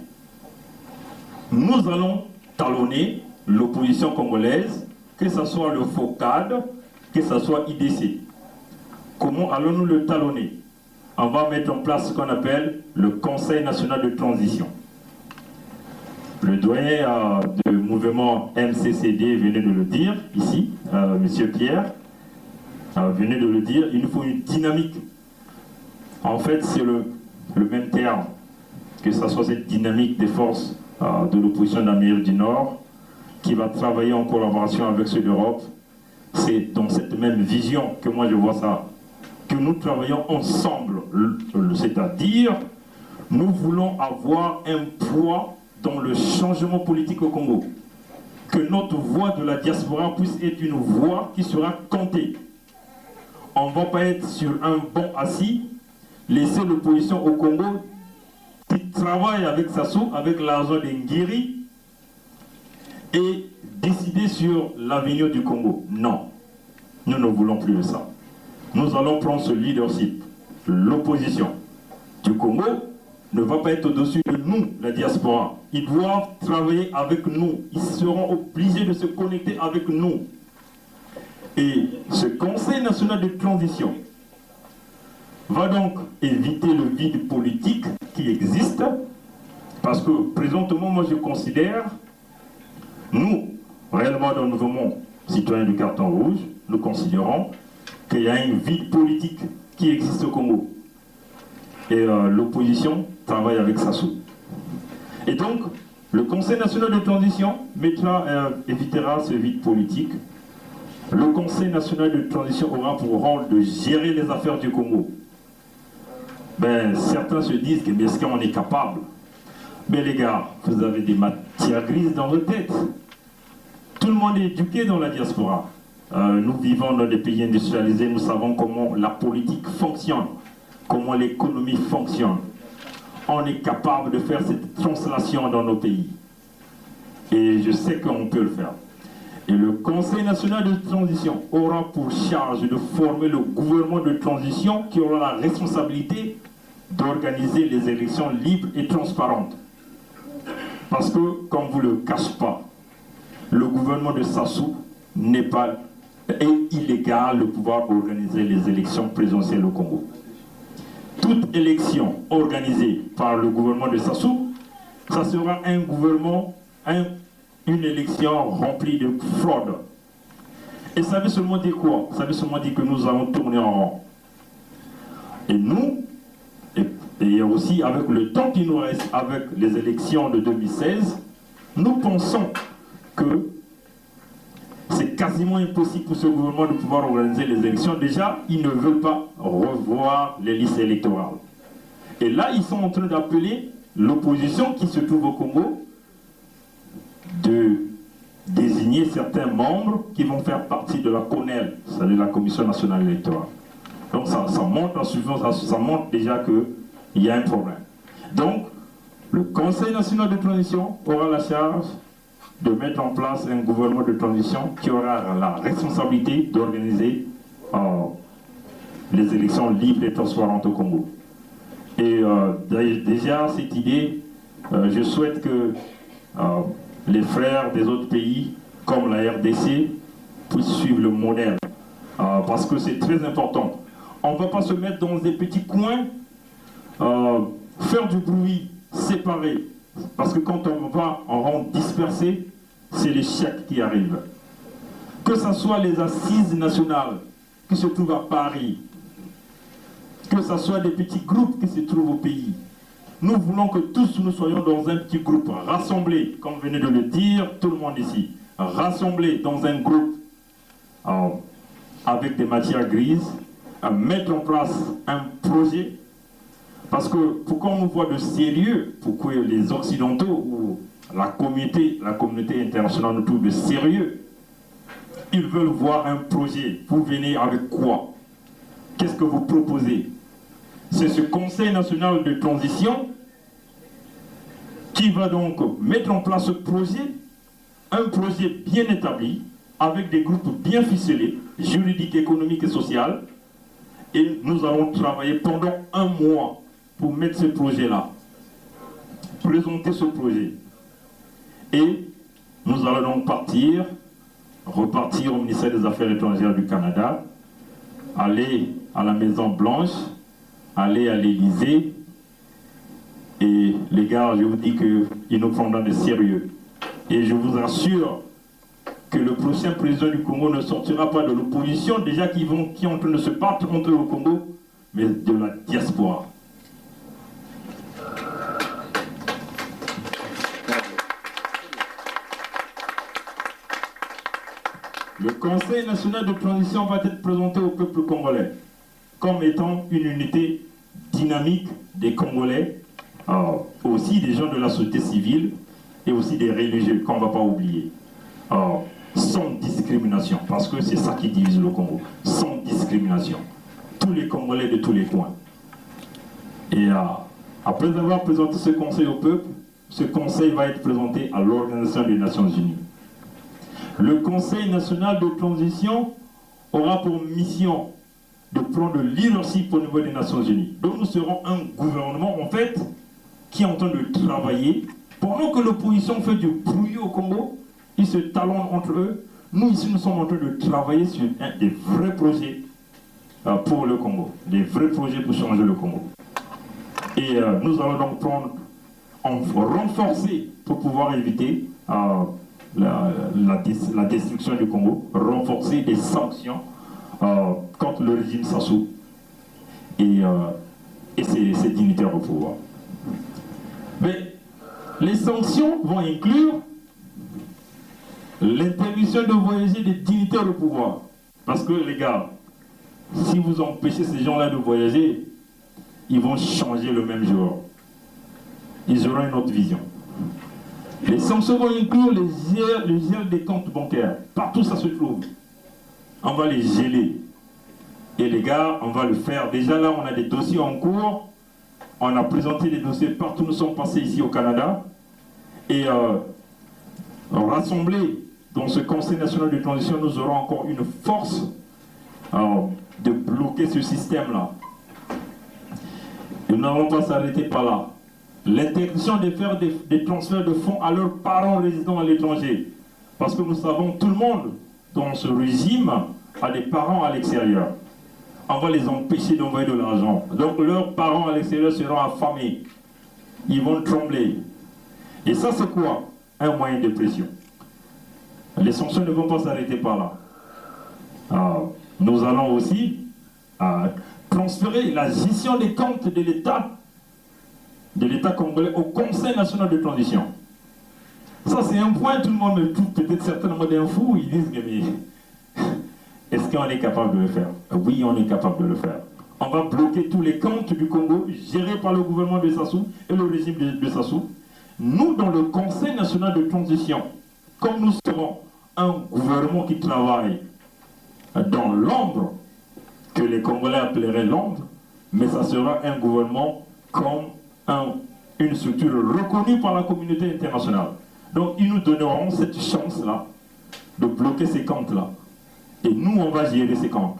Nous allons talonner l'opposition congolaise, que ce soit le FOCAD, que ce soit IDC. Comment allons-nous le talonner? On va mettre en place ce qu'on appelle le Conseil national de transition. Le doyen du mouvement MCCD venait de le dire ici, M. Pierre venait de le dire, il nous faut une dynamique. En fait, c'est le même terme, que ce soit cette dynamique des forces de l'opposition d'Amérique du Nord, qui va travailler en collaboration avec ceux d'Europe. C'est dans cette même vision que moi je vois ça, que nous travaillons ensemble, c'est-à-dire nous voulons avoir un poids dans le changement politique au Congo. Que notre voix de la diaspora puisse être une voix qui sera comptée. On ne va pas être sur un banc assis, laisser l'opposition au Congo qui travaille avec Sassou, avec l'argent d'Ngiri, et décider sur l'avenir du Congo. Non, nous ne voulons plus de ça. Nous allons prendre ce leadership. L'opposition du Congo ne va pas être au-dessus de nous, la diaspora. Ils doivent travailler avec nous. Ils seront obligés de se connecter avec nous. Et ce Conseil national de transition va donc éviter le vide politique qui existe, parce que présentement, moi je considère, nous, réellement dans le mouvement citoyen du carton rouge, nous considérons qu'il y a un vide politique qui existe au Congo. Et l'opposition travaille avec Sassou. Et donc, le Conseil national de transition évitera ce vide politique. Le Conseil national de transition aura pour rôle de gérer les affaires du Congo. Ben, certains se disent que mais est-ce qu'on est capable? Mais les gars, vous avez des matières grises dans vos têtes. Tout le monde est éduqué dans la diaspora. Nous vivons dans des pays industrialisés, nous savons comment la politique fonctionne, comment l'économie fonctionne. On est capable de faire cette translation dans nos pays. Et je sais qu'on peut le faire. Et le Conseil national de transition aura pour charge de former le gouvernement de transition qui aura la responsabilité d'organiser les élections libres et transparentes. Parce que, comme vous ne le cachez pas, le gouvernement de Sassou est illégal de pouvoir organiser les élections présidentielles au Congo. Toute élection organisée par le gouvernement de Sassou, ça sera un gouvernement, une élection remplie de fraude. Et ça veut seulement dire quoi? Ça veut seulement dire que nous allons tourner en rond. Et nous, et aussi avec le temps qui nous reste avec les élections de 2016, nous pensons que c'est quasiment impossible pour ce gouvernement de pouvoir organiser les élections. Déjà, ils ne veulent pas revoir les listes électorales. Et là, ils sont en train d'appeler l'opposition qui se trouve au Congo de désigner certains membres qui vont faire partie de la CONEL, c'est-à-dire la Commission nationale électorale. Donc ça montre ça montre déjà qu'il y a un problème. Donc, le Conseil national de transition aura la charge de mettre en place un gouvernement de transition qui aura la responsabilité d'organiser les élections libres et transparentes au Congo. Et déjà, cette idée, je souhaite que les frères des autres pays, comme la RDC, puissent suivre le modèle. Parce que c'est très important. On ne va pas se mettre dans des petits coins, faire du bruit séparé. Parce que quand on va en rond dispersé, c'est l'échec qui arrive. Que ce soit les assises nationales qui se trouvent à Paris, que ce soit des petits groupes qui se trouvent au pays. Nous voulons que tous nous soyons dans un petit groupe, rassemblés, comme venait de le dire tout le monde ici, rassemblés dans un groupe avec des matières grises, à mettre en place un projet. Parce que pour qu'on nous voit de sérieux, pour que les Occidentaux ou la communauté internationale nous trouve de sérieux, ils veulent voir un projet. Vous venez avec quoi? Qu'est-ce que vous proposez? C'est ce Conseil national de transition qui va donc mettre en place ce projet, un projet bien établi, avec des groupes bien ficelés, juridiques, économiques et sociaux. Et nous allons travailler pendant un mois pour mettre ce projet-là, présenter ce projet. Et nous allons donc repartir au ministère des Affaires étrangères du Canada, aller à la Maison Blanche, aller à l'Élysée, et les gars, je vous dis qu'ils nous prendront de sérieux. Et je vous assure que le prochain président du Congo ne sortira pas de l'opposition, déjà qui est en train de se battre contre le Congo, mais de la diaspora. Le Conseil national de transition va être présenté au peuple congolais comme étant une unité dynamique des Congolais, aussi des gens de la société civile et aussi des religieux qu'on ne va pas oublier. Sans discrimination, parce que c'est ça qui divise le Congo, sans discrimination. Tous les Congolais de tous les coins. Et après avoir présenté ce conseil au peuple, ce conseil va être présenté à l'Organisation des Nations Unies. Le Conseil national de transition aura pour mission de prendre le leadership au niveau des Nations Unies. Donc nous serons un gouvernement, en fait, qui est en train de travailler. Pendant que l'opposition fait du bruit au Congo, ils se talonnent entre eux. Nous, ici, nous sommes en train de travailler sur des vrais projets pour le Congo, des vrais projets pour changer le Congo. Et nous allons donc renforcer pour pouvoir éviter la destruction du Congo, renforcer des sanctions contre le régime Sassou et ses dignitaires au pouvoir. Mais les sanctions vont inclure l'interdiction de voyager des dignitaires au pouvoir. Parce que les gars, si vous empêchez ces gens-là de voyager, ils vont changer le même jour. Ils auront une autre vision. Les sanctions vont inclure le gel des comptes bancaires. Partout ça se trouve. On va les geler. Et les gars, on va le faire. Déjà là, on a des dossiers en cours. On a présenté des dossiers partout. Nous sommes passés ici au Canada. Et rassemblés dans ce Conseil national de transition, nous aurons encore une force de bloquer ce système-là. Et nous n'allons pas s'arrêter par là. L'interdiction de faire des transferts de fonds à leurs parents résidant à l'étranger. Parce que nous savons, tout le monde dans ce régime a des parents à l'extérieur. On va les empêcher d'envoyer de l'argent. Donc leurs parents à l'extérieur seront affamés. Ils vont trembler. Et ça, c'est quoi? Un moyen de pression. Les sanctions ne vont pas s'arrêter par là. Nous allons aussi transférer la gestion des comptes de l'État congolais au Conseil national de transition. Ça, c'est un point, tout le monde me trouve peut-être certainement d'un fou. Ils disent, mais est-ce qu'on est capable de le faire? Oui, on est capable de le faire. On va bloquer tous les comptes du Congo gérés par le gouvernement de Sassou et le régime de Sassou. Nous, dans le Conseil national de transition, comme nous serons un gouvernement qui travaille dans l'ombre, que les Congolais appelleraient l'ombre, mais ça sera un gouvernement comme une structure reconnue par la communauté internationale. Donc ils nous donneront cette chance-là de bloquer ces comptes-là. Et nous, on va gérer ces comptes.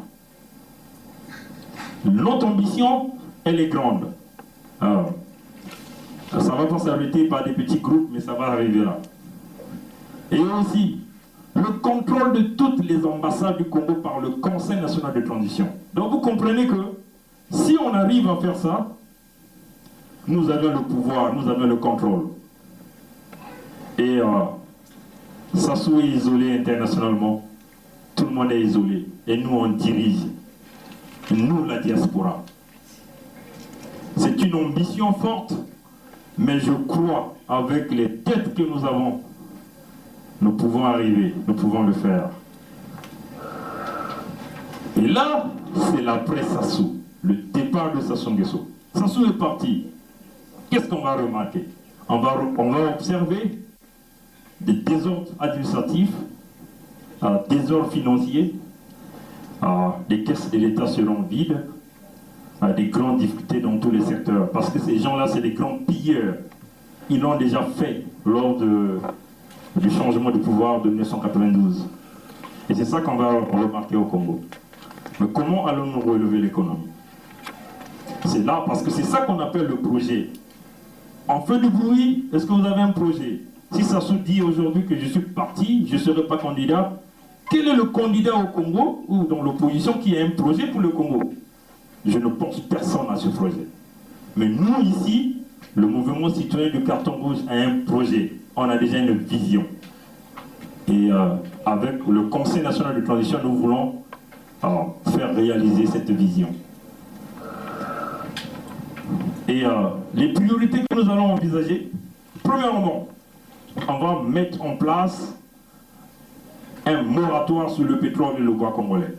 Notre ambition, elle est grande. Ça ne va pas s'arrêter par des petits groupes, mais ça va arriver là. Et aussi, le contrôle de toutes les ambassades du Congo par le Conseil national de transition. Donc vous comprenez que si on arrive à faire ça, nous avons le pouvoir, nous avons le contrôle. Et Sassou est isolé internationalement. Tout le monde est isolé. Et nous, on dirige. Nous, la diaspora. C'est une ambition forte, mais je crois, avec les têtes que nous avons, nous pouvons arriver, nous pouvons le faire. Et là, c'est l'après Sassou, le départ de Sassou Nguesso. Sassou est parti. Qu'est-ce qu'on va remarquer? On va observer des désordres administratifs, désordres financiers, les caisses de l'État seront vides, des grandes difficultés dans tous les secteurs. Parce que ces gens-là, c'est des grands pilleurs. Ils l'ont déjà fait lors du changement de pouvoir de 1992. Et c'est ça qu'on va remarquer au Congo. Mais comment allons-nous relever l'économie? C'est là, parce que c'est ça qu'on appelle le projet. On fait du bruit, est-ce que vous avez un projet? Si Sassou dit aujourd'hui que je suis parti, je ne serai pas candidat, quel est le candidat au Congo ou dans l'opposition qui a un projet pour le Congo? Je ne pense personne à ce projet. Mais nous ici, le mouvement citoyen du carton rouge a un projet. On a déjà une vision. Et avec le Conseil national de transition, nous voulons faire réaliser cette vision. Et les priorités que nous allons envisager, premièrement, on va mettre en place un moratoire sur le pétrole et le bois congolais.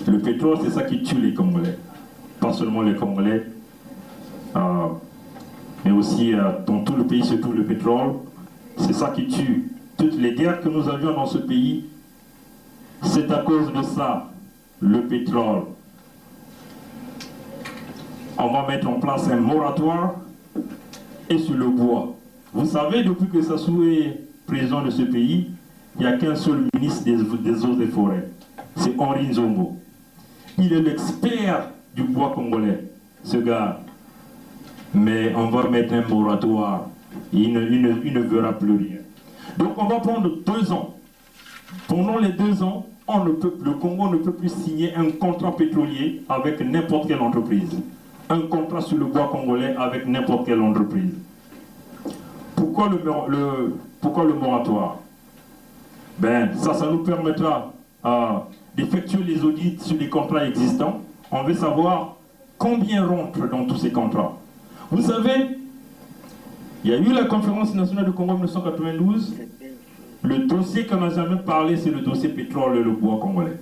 Le pétrole, c'est ça qui tue les Congolais. Pas seulement les Congolais, mais aussi dans tout le pays se trouve le pétrole. C'est ça qui tue. Toutes les guerres que nous avions dans ce pays, c'est à cause de ça, le pétrole. on va mettre en place un moratoire et sur le bois. Vous savez, depuis que Sassou est président de ce pays, il n'y a qu'un seul ministre des eaux et forêts. C'est Henri Nzongo. Il est l'expert du bois congolais, ce gars. Mais on va mettre un moratoire. Il ne verra plus rien. Donc on va prendre 2 ans. Pendant les 2 ans, le Congo ne peut plus signer un contrat pétrolier avec n'importe quelle entreprise. Un contrat sur le bois congolais avec n'importe quelle entreprise. Pourquoi le moratoire? Ben, ça nous permettra d'effectuer les audits sur les contrats existants. On veut savoir combien rentre dans tous ces contrats. Vous savez, il y a eu la conférence nationale du Congo en 1992. Le dossier qu'on n'a jamais parlé, c'est le dossier pétrole et le bois congolais.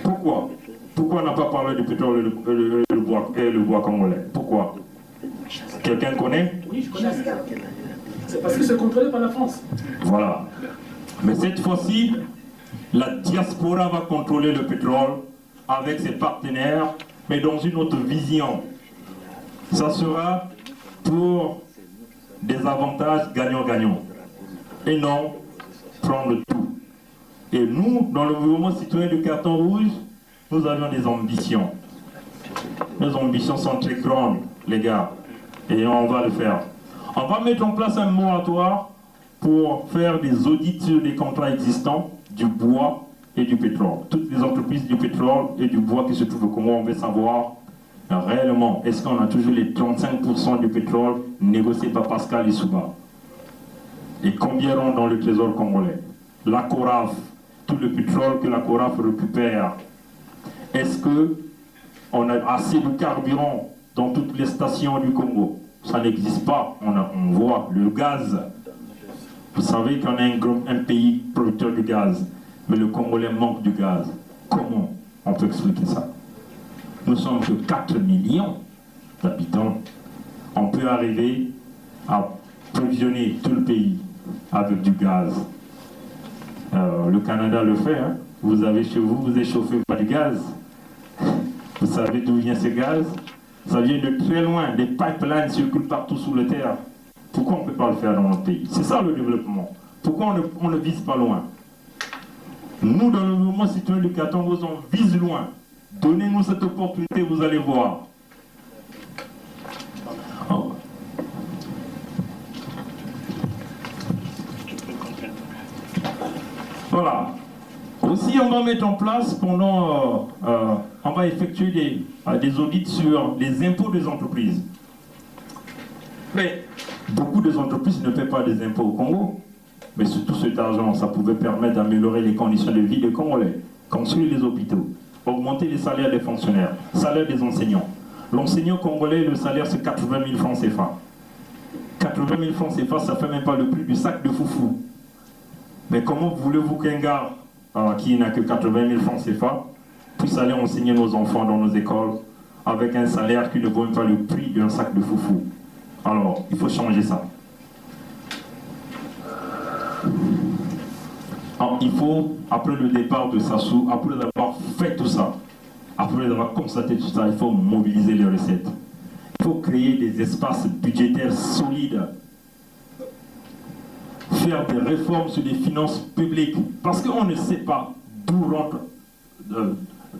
Pourquoi? Pourquoi on n'a pas parlé du pétrole et le bois congolais? Pourquoi? Quelqu'un connaît? Oui, je connais. C'est parce que c'est contrôlé par la France. Voilà. Mais cette fois-ci, la diaspora va contrôler le pétrole avec ses partenaires, mais dans une autre vision. Ça sera pour des avantages gagnant-gagnant. Et non prendre tout. Et nous, dans le mouvement citoyen du carton rouge, nous avions des ambitions. Nos ambitions sont très grandes, les gars. Et on va le faire. On va mettre en place un moratoire pour faire des audits sur les contrats existants du bois et du pétrole. Toutes les entreprises du pétrole et du bois qui se trouvent au Congo, on veut savoir réellement, est-ce qu'on a toujours les 35% du pétrole négocié par Pascal Lissouba? Et combien rentre dans le trésor congolais? La CORAF, tout le pétrole que la CORAF récupère, est-ce qu'on a assez de carburant dans toutes les stations du Congo? Ça n'existe pas. On voit le gaz. Vous savez qu'on est un pays producteur de gaz, mais le Congolais manque du gaz. Comment on peut expliquer ça? Nous sommes que 4 millions d'habitants. On peut arriver à provisionner tout le pays avec du gaz. Le Canada le fait. Hein? Vous avez chez vous, vous échauffez par du gaz. Vous savez d'où vient ce gaz? Ça vient de très loin. Des pipelines circulent partout sous la terre. Pourquoi on ne peut pas le faire dans notre pays? C'est ça le développement. Pourquoi on ne vise pas loin? Nous, dans le mouvement citoyen du carton rouge, on vise loin. Donnez-nous cette opportunité, vous allez voir. Oh. Voilà. Aussi, on va mettre en place on va effectuer des audits sur les impôts des entreprises. Mais beaucoup des entreprises ne paient pas des impôts au Congo. Mais tout cet argent, ça pouvait permettre d'améliorer les conditions de vie des Congolais, construire les hôpitaux, augmenter les salaires des fonctionnaires, salaires des enseignants. L'enseignant congolais, le salaire, c'est 80 000 francs CFA. 80 000 francs CFA, ça ne fait même pas le prix du sac de foufou. Mais comment voulez-vous qu'un gars qui n'a que 80 000 francs CFA puisse aller enseigner nos enfants dans nos écoles avec un salaire qui ne vaut même pas le prix d'un sac de foufou? Alors, il faut changer ça. Alors, il faut, après le départ de Sassou, après avoir fait tout ça, après avoir constaté tout ça, il faut mobiliser les recettes. Il faut créer des espaces budgétaires solides. Faire des réformes sur les finances publiques. Parce qu'on ne sait pas d'où rentre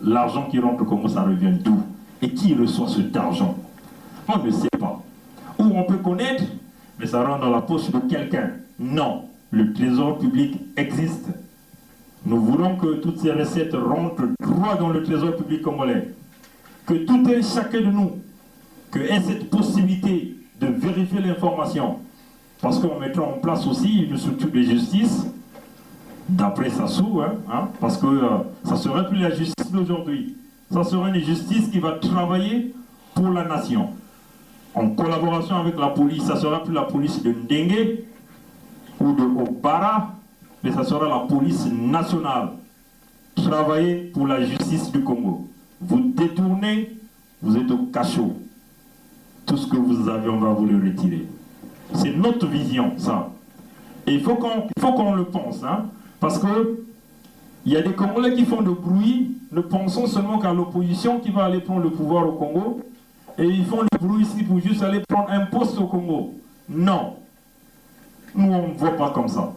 l'argent qui rentre, comment ça revient, d'où. Et qui reçoit cet argent. On ne sait pas. Ou on peut connaître, mais ça rentre dans la poche de quelqu'un. Non. Le trésor public existe. Nous voulons que toutes ces recettes rentrent droit dans le trésor public congolais. Que tout un chacun de nous ait cette possibilité de vérifier l'information. Parce qu'on mettra en place aussi une structure de justice, d'après Sassou, parce que ça ne serait plus la justice d'aujourd'hui. Ça sera une justice qui va travailler pour la nation. En collaboration avec la police, ça ne sera plus la police de Ndengue, ou de Obara, mais ça sera la police nationale. Travailler pour la justice du Congo. Vous détournez, vous êtes au cachot. Tout ce que vous avez, on va vous le retirer. C'est notre vision, ça. Et il faut qu'on le pense, parce que il y a des Congolais qui font de bruit, ne pensant seulement qu'à l'opposition qui va aller prendre le pouvoir au Congo, et ils font le bruit ici pour juste aller prendre un poste au Congo. Non. Nous, on ne voit pas comme ça.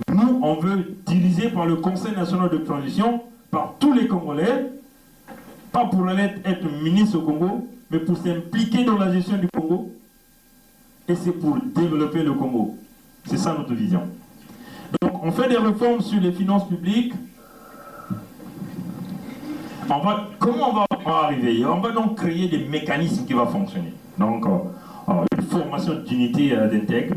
Nous, on veut diriger par le Conseil national de transition, par tous les Congolais, pas pour aller être ministre au Congo, mais pour s'impliquer dans la gestion du Congo. Et c'est pour développer le Congo. C'est ça notre vision. Donc, on fait des réformes sur les finances publiques. Comment on va arriver? On va donc créer des mécanismes qui vont fonctionner. Donc, une formation d'unité d'intègre,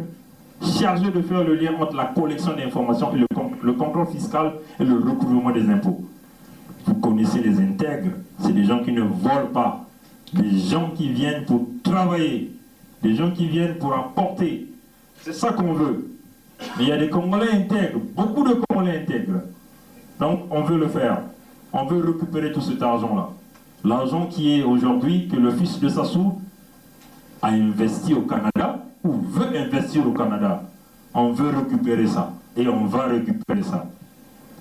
chargée de faire le lien entre la collection d'informations et le contrôle fiscal et le recouvrement des impôts. Vous connaissez les intègres, c'est des gens qui ne volent pas, des gens qui viennent pour travailler, des gens qui viennent pour apporter. C'est ça qu'on veut. Mais il y a des Congolais intègres, beaucoup de Congolais intègres. Donc on veut le faire. On veut récupérer tout cet argent-là. L'argent qui est aujourd'hui, que le fils de Sassou a investi au Canada, ou veut investir au Canada. On veut récupérer ça. Et on va récupérer ça.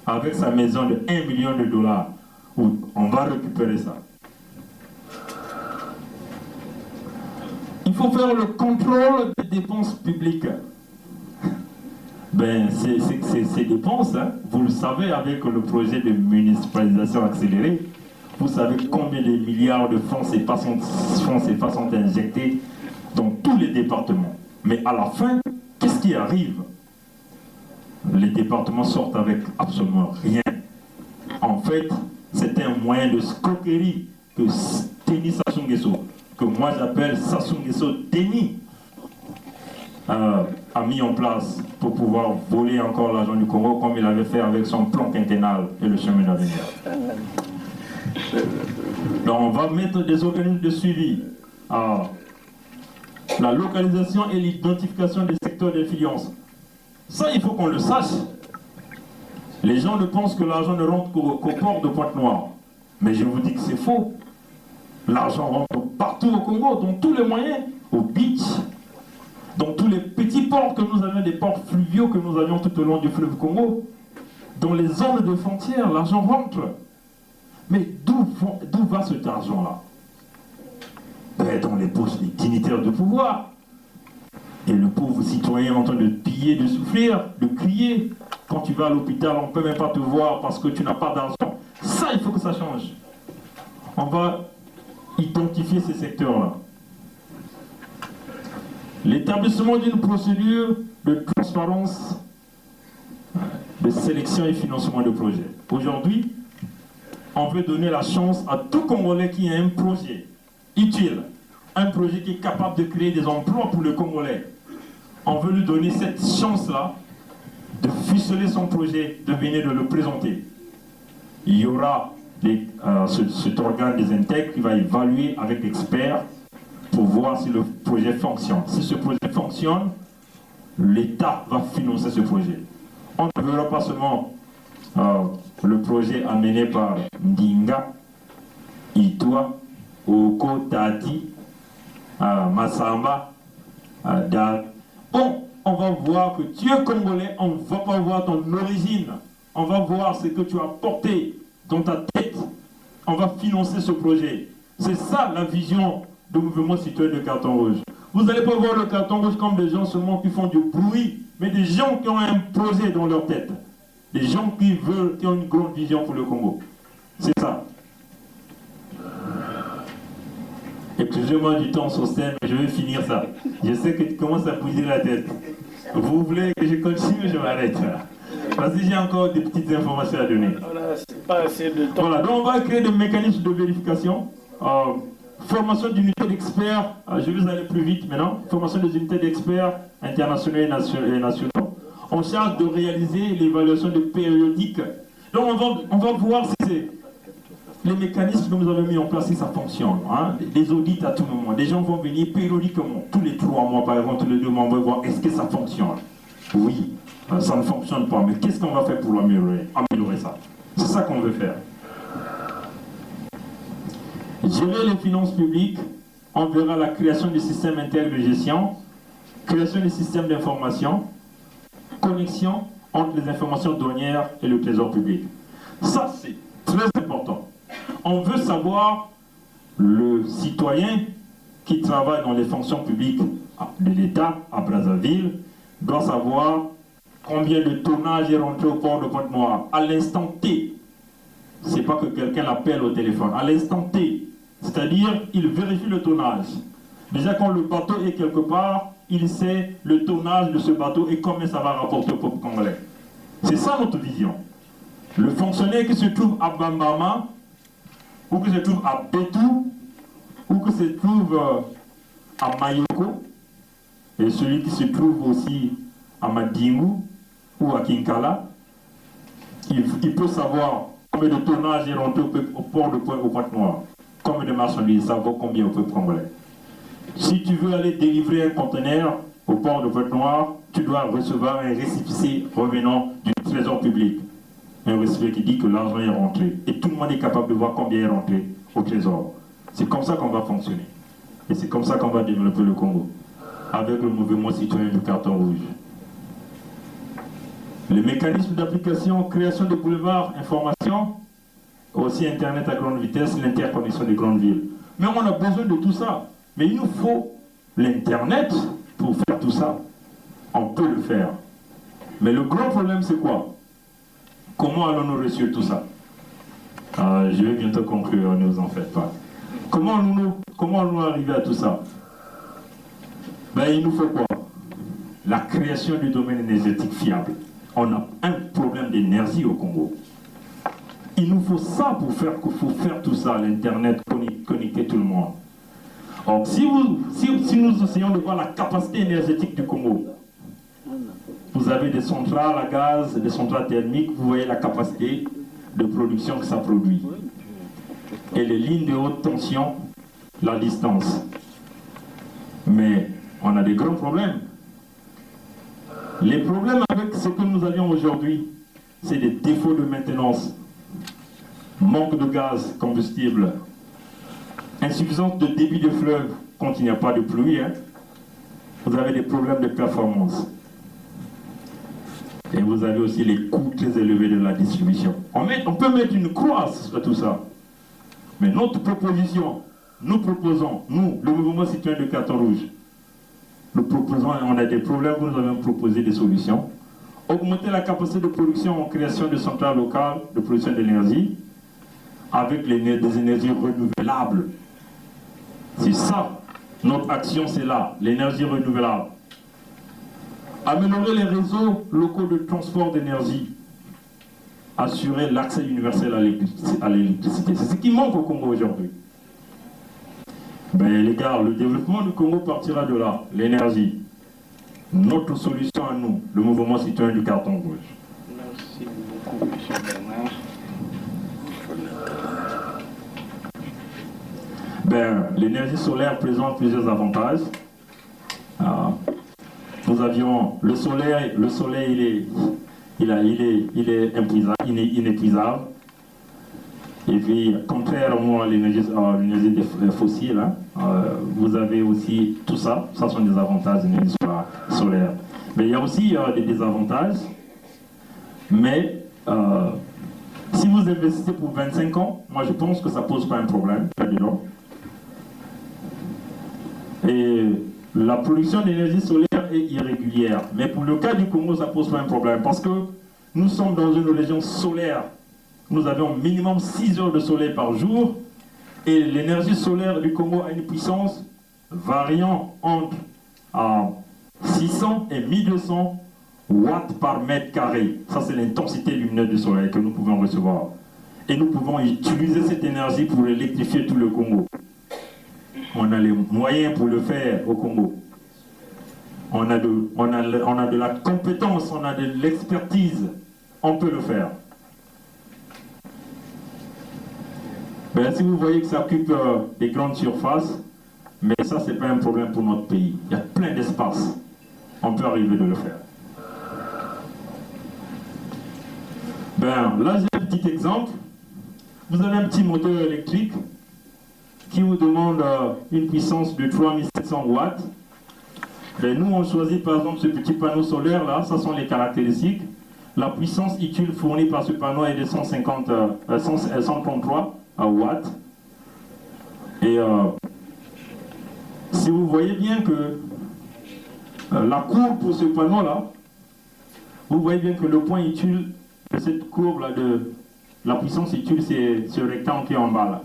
Avec sa maison de 1 million de dollars, on va récupérer ça. Il faut faire le contrôle des dépenses publiques. Ben, ces dépenses, hein, vous le savez, avec le projet de municipalisation accélérée, vous savez combien de milliards de fonds CFA sont injectés dans tous les départements. Mais à la fin, qu'est-ce qui arrive? Les départements sortent avec absolument rien. En fait, c'est un moyen de escroquerie que Denis Sassou Nguesso, que moi j'appelle Sassou Nguesso Denis, a mis en place pour pouvoir voler encore l'argent du Congo comme il avait fait avec son plan quinquennal et le chemin d'avenir. Donc on va mettre des organismes de suivi. La localisation et l'identification des secteurs d'influence. Ça, il faut qu'on le sache. Les gens ne pensent que l'argent ne rentre qu'au port de Pointe-Noire. Mais je vous dis que c'est faux. L'argent rentre partout au Congo, dans tous les moyens, au beach, dans tous les petits ports que nous avions, des ports fluviaux que nous avions tout au long du fleuve Congo. Dans les zones de frontières, l'argent rentre. Mais d'où va cet argent-là? Dans les poches des dignitaires de pouvoir. Et le pauvre citoyen en train de piller, de souffrir, de crier. Quand tu vas à l'hôpital, on ne peut même pas te voir parce que tu n'as pas d'argent. Ça, il faut que ça change. On va identifier ces secteurs-là. L'établissement d'une procédure de transparence, de sélection et financement de projets. Aujourd'hui, on veut donner la chance à tout Congolais qui a un projet utile, un projet qui est capable de créer des emplois pour le Congolais. On veut lui donner cette chance-là de ficeler son projet, de venir de le présenter. Il y aura cet organe des intègres qui va évaluer avec l'expert pour voir si le projet fonctionne. Si ce projet fonctionne, l'État va financer ce projet. On ne verra pas seulement le projet amené par Ndinga, Itwa, Oko, Tati, Massamba, Dar. Bon, on va voir que tu es Congolais, on ne va pas voir ton origine. On va voir ce que tu as porté dans ta tête. On va financer ce projet. C'est ça la vision du mouvement citoyen de carton rouge. Vous n'allez pas voir le carton rouge comme des gens seulement qui font du bruit, mais des gens qui ont un projet dans leur tête. Des gens qui ont une grande vision pour le Congo. C'est ça. Excusez-moi du temps sur scène, mais je vais finir ça. Je sais que tu commences à bouger la tête. Vous voulez que je continue, je m'arrête. Parce que j'ai encore des petites informations à donner. Voilà, c'est pas assez de temps. Voilà, donc on va créer des mécanismes de vérification. Formation d'unités d'experts, je vais aller plus vite maintenant. Formation des unités d'experts internationaux et nationaux. On charge de réaliser l'évaluation des périodiques. Donc on va voir si les mécanismes que nous avons mis en place, si ça fonctionne. Hein? Des audits à tout moment. Des gens vont venir périodiquement, tous les 3 mois par exemple, tous les 2 mois, on va voir est-ce que ça fonctionne. Oui, ça ne fonctionne pas, mais qu'est-ce qu'on va faire pour améliorer ça? C'est ça qu'on veut faire. Gérer les finances publiques, on verra la création du système interne de gestion, création des systèmes d'information, connexion entre les informations douanières et le trésor public. Ça, c'est très important. On veut savoir, le citoyen, qui travaille dans les fonctions publiques de l'État à Brazzaville doit savoir combien de tonnage est rentré au port de Pointe-Noire à l'instant T. C'est pas que quelqu'un l'appelle au téléphone, à l'instant T. C'est-à-dire, il vérifie le tonnage. Déjà, quand le bateau est quelque part, il sait le tonnage de ce bateau et combien ça va rapporter au peuple congolais. C'est ça notre vision. Le fonctionnaire qui se trouve à Bambama, ou qui se trouve à Betou, ou qui se trouve à Mayoko, et celui qui se trouve aussi à Madingu ou à Kinkala, il peut savoir combien de tonnage est rentré au port de Pointe-Noire, combien de marchandises, ça vaut combien au peuple congolais. Si tu veux aller délivrer un conteneur au port de Pointe-Noire, tu dois recevoir un récépissé revenant du trésor public. Un récépissé qui dit que l'argent est rentré. Et tout le monde est capable de voir combien est rentré au trésor. C'est comme ça qu'on va fonctionner. Et c'est comme ça qu'on va développer le Congo. Avec le mouvement citoyen du carton rouge. Les mécanismes d'application, création de boulevards, information, aussi Internet à grande vitesse, l'interconnexion des grandes villes. Mais on a besoin de tout ça. Mais il nous faut l'Internet pour faire tout ça. On peut le faire. Mais le grand problème, c'est quoi? Comment allons-nous réussir tout ça? Je vais bientôt conclure, ne vous en faites pas. Comment allons-nous arriver à tout ça? Ben, il nous faut quoi? La création du domaine énergétique fiable. On a un problème d'énergie au Congo. Il nous faut ça pour faire tout ça, l'Internet, connecter tout le monde. Donc, si nous essayons de voir la capacité énergétique du Congo, vous avez des centrales à gaz, des centrales thermiques, vous voyez la capacité de production que ça produit. Et les lignes de haute tension, la distance. Mais on a des grands problèmes. Les problèmes avec ce que nous avions aujourd'hui, c'est des défauts de maintenance, manque de gaz combustible, insuffisance de débit de fleuve quand il n'y a pas de pluie. Vous avez des problèmes de performance. Et vous avez aussi les coûts très élevés de la distribution. On peut mettre une croix sur tout ça. Mais notre proposition, nous proposons, nous, le mouvement citoyen de carton rouge, nous proposons, on a des problèmes, nous avons proposé des solutions. Augmenter la capacité de production en création de centrales locales de production d'énergie avec des énergies renouvelables. C'est ça, notre action, c'est là, l'énergie renouvelable. Améliorer les réseaux locaux de transport d'énergie. Assurer l'accès universel à l'électricité. C'est ce qui manque au Congo aujourd'hui. Ben les gars, le développement du Congo partira de là, l'énergie. Notre solution à nous, le mouvement citoyen du carton rouge. Merci beaucoup, M. Bernard. Ben, l'énergie solaire présente plusieurs avantages. Nous avions le soleil il est inépuisable. Et puis, contrairement à l'énergie fossile, vous avez aussi tout ça. Ça sont des avantages de l'énergie solaire. Mais il y a aussi des désavantages. Mais si vous investissez pour 25 ans, moi je pense que ça ne pose pas un problème là-dedans. Et la production d'énergie solaire est irrégulière. Mais pour le cas du Congo, ça ne pose pas un problème. Parce que nous sommes dans une région solaire. Nous avons minimum 6 heures de soleil par jour. Et l'énergie solaire du Congo a une puissance variant entre 600 et 1200 watts par mètre carré. Ça, c'est l'intensité lumineuse du soleil que nous pouvons recevoir. Et nous pouvons utiliser cette énergie pour électrifier tout le Congo. On a les moyens pour le faire au Congo. On a de la compétence, on a de l'expertise. On peut le faire. Ben, si vous voyez que ça occupe des grandes surfaces, mais ça, ce n'est pas un problème pour notre pays. Il y a plein d'espace. On peut arriver de le faire. Ben, là, j'ai un petit exemple. Vous avez un petit moteur électrique qui vous demande une puissance de 3700 watts. Ben, nous, on choisit par exemple ce petit panneau solaire là, ça sont les caractéristiques. La puissance utile fournie par ce panneau est de 133 watts. Et si vous voyez bien que la courbe pour ce panneau-là, vous voyez bien que le point utile de cette courbe-là, de la puissance utile, c'est ce rectangle qui est en bas là.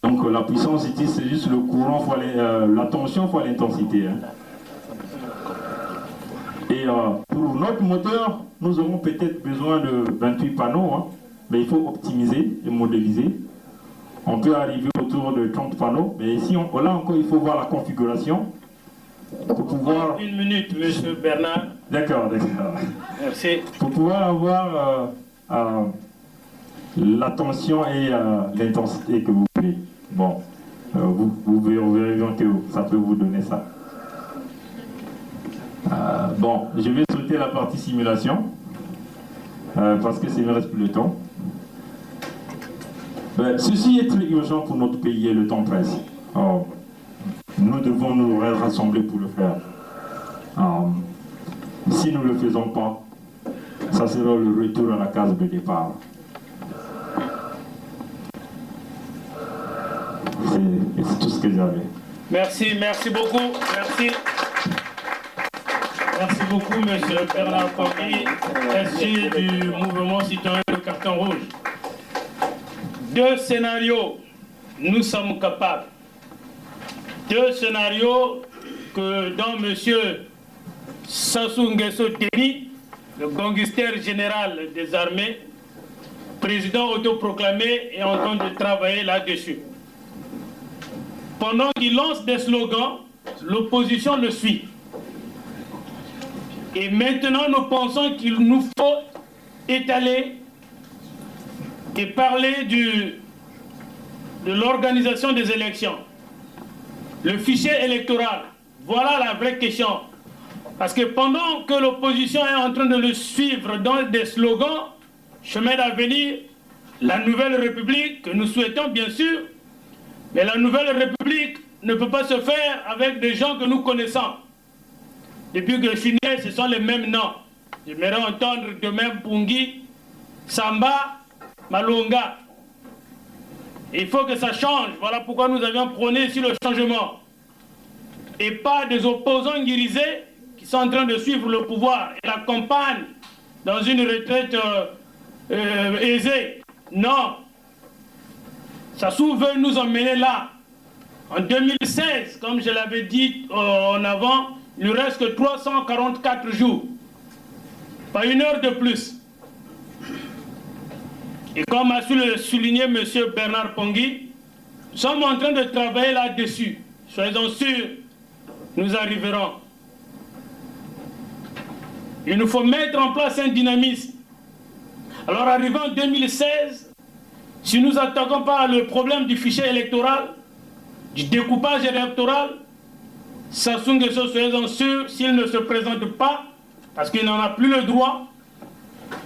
Donc la puissance utile, c'est juste le courant fois la tension fois l'intensité. Hein. Et pour notre moteur, nous aurons peut-être besoin de 28 panneaux, hein, mais il faut optimiser et modéliser. On peut arriver autour de 30 panneaux, mais ici, là encore, il faut voir la configuration pour pouvoir... Une minute, monsieur Bernard. D'accord. Merci. Pour pouvoir avoir la tension et l'intensité que vous voulez. Bon, vous verrez bien que ça peut vous donner ça. Bon, je vais sauter la partie simulation parce que ça ne me reste plus de temps. Ceci est très urgent pour notre pays et le temps presse. Nous devons nous rassembler pour le faire. Si nous ne le faisons pas, ça sera le retour à la case de départ. C'est tout ce que j'avais. Merci beaucoup. Merci beaucoup, M. Bernard Pongui, SG du mouvement citoyen de carton rouge. 2 scénarios, nous sommes capables. 2 scénarios dont M. Sassou Nguesso Denis, le gangster général des armées, président autoproclamé, est en train de travailler là-dessus. Pendant qu'il lance des slogans, l'opposition le suit. Et maintenant, nous pensons qu'il nous faut étaler et parler de l'organisation des élections. Le fichier électoral, voilà la vraie question. Parce que pendant que l'opposition est en train de le suivre dans des slogans, chemin d'avenir, la nouvelle République, que nous souhaitons bien sûr, mais la nouvelle République ne peut pas se faire avec des gens que nous connaissons. Depuis que je suis né, ce sont les mêmes noms. J'aimerais entendre demain Pongui, Samba, Malonga. Il faut que ça change. Voilà pourquoi nous avions prôné ici le changement. Et pas des opposants guérisés qui sont en train de suivre le pouvoir et la campagne dans une retraite aisée. Non. Sassou veut nous emmener là. En 2016, comme je l'avais dit en avant, il ne reste que 344 jours. Pas une heure de plus. Et comme a su le souligner M. Bernard Pongui, nous sommes en train de travailler là-dessus. Soyez-en sûrs, nous arriverons. Il nous faut mettre en place un dynamisme. Alors, arrivant en 2016, si nous n'attaquons pas le problème du fichier électoral, du découpage électoral, Sassou Nguesso, soyez-en sûrs, s'il ne se présente pas, parce qu'il n'en a plus le droit,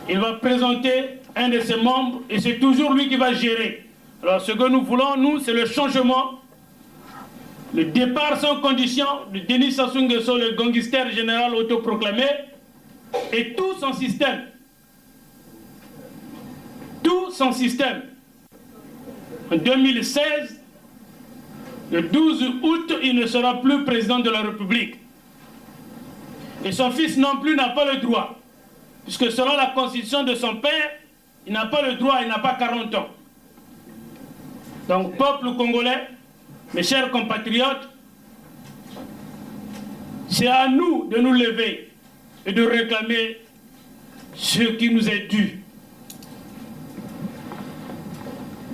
il va présenter un de ses membres et c'est toujours lui qui va gérer. Alors ce que nous voulons, nous, c'est le changement, le départ sans condition de Denis Sassou Nguesso, le gangster général autoproclamé, et tout son système. Tout son système. En 2016, le 12 août, il ne sera plus président de la République. Et son fils non plus n'a pas le droit. Puisque selon la constitution de son père, il n'a pas le droit, il n'a pas 40 ans. Donc, peuple congolais, mes chers compatriotes, c'est à nous de nous lever et de réclamer ce qui nous est dû.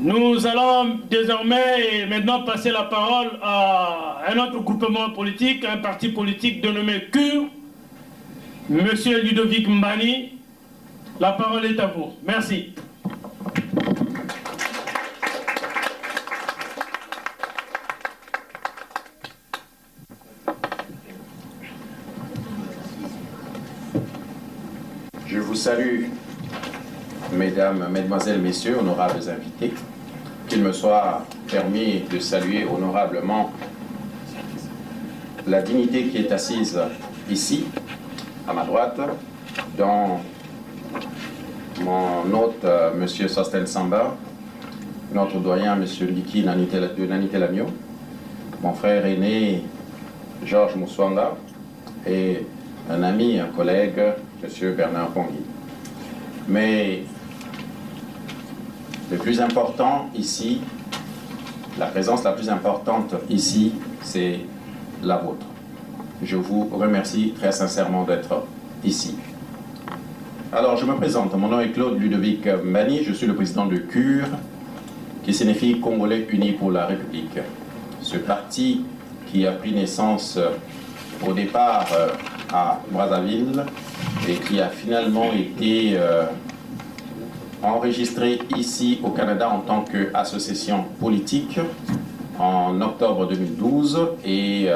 Nous allons désormais et maintenant passer la parole à un autre groupement politique, un parti politique dénommé CUR. Monsieur Ludovic Mbani, la parole est à vous. Merci. Je vous salue, mesdames, mesdemoiselles, messieurs, honorables invités. Qu'il me soit permis de saluer honorablement la dignité qui est assise ici, à ma droite, dont mon hôte, M. Sostel Samba, notre doyen, M. Liki de Nanité Lamio, mon frère aîné Georges Mouswanga et un ami, un collègue, M. Bernard Pongui. Mais le plus important ici, la présence la plus importante ici, c'est la vôtre. Je vous remercie très sincèrement d'être ici. Alors, je me présente. Mon nom est Claude Ludovic Mbani. Je suis le président de CUR, qui signifie Congolais Unis pour la République. Ce parti qui a pris naissance au départ à Brazzaville et qui a finalement été enregistré ici au Canada en tant qu'association politique en octobre 2012 et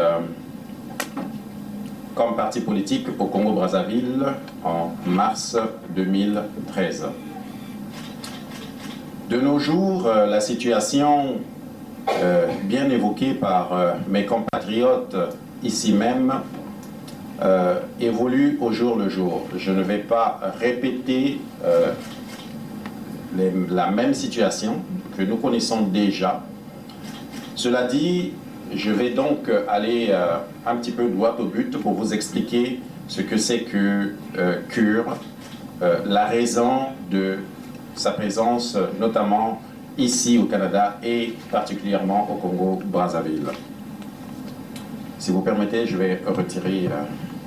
comme parti politique au Congo-Brazzaville en mars 2013. De nos jours, la situation bien évoquée par mes compatriotes ici même évolue au jour le jour. Je ne vais pas répéter la même situation que nous connaissons déjà. Cela dit, je vais donc aller un petit peu droit au but pour vous expliquer ce que c'est que CUR, la raison de sa présence notamment ici au Canada et particulièrement au Congo-Brazzaville. Si vous permettez, je vais retirer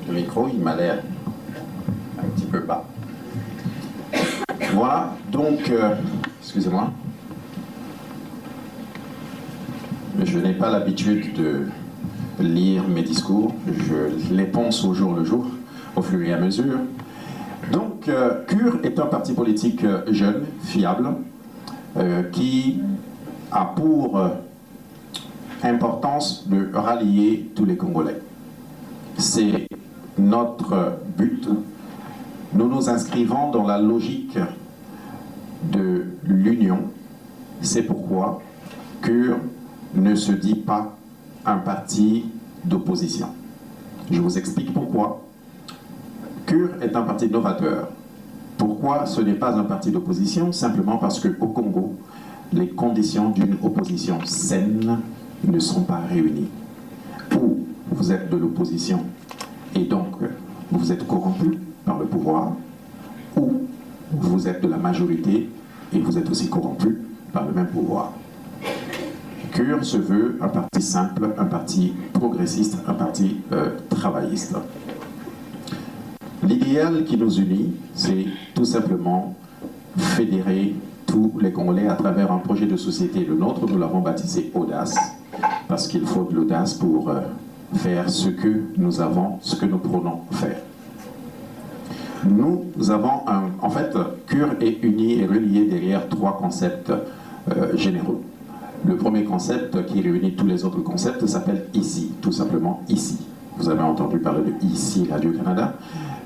le micro, il m'a l'air un petit peu bas. Voilà, donc, excusez-moi. Je n'ai pas l'habitude de lire mes discours, je les pense au jour le jour, au fur et à mesure. Donc, CUR est un parti politique jeune, fiable, qui a pour importance de rallier tous les Congolais. C'est notre but. Nous nous inscrivons dans la logique de l'union. C'est pourquoi CUR ne se dit pas un parti d'opposition. Je vous explique pourquoi. CUR est un parti novateur. Pourquoi ce n'est pas un parti d'opposition? Simplement parce qu'au Congo, les conditions d'une opposition saine ne sont pas réunies. Ou vous êtes de l'opposition et donc vous êtes corrompu par le pouvoir, ou vous êtes de la majorité et vous êtes aussi corrompu par le même pouvoir. CUR se veut un parti simple, un parti progressiste, un parti travailliste. L'idéal qui nous unit, c'est tout simplement fédérer tous les Congolais à travers un projet de société. Le nôtre, nous l'avons baptisé Audace, parce qu'il faut de l'audace pour faire ce que nous avons, ce que nous prenons faire. Nous avons en fait, CUR est uni et relié derrière trois concepts généraux. Le premier concept qui réunit tous les autres concepts s'appelle ICI, tout simplement ICI. Vous avez entendu parler de ICI Radio-Canada,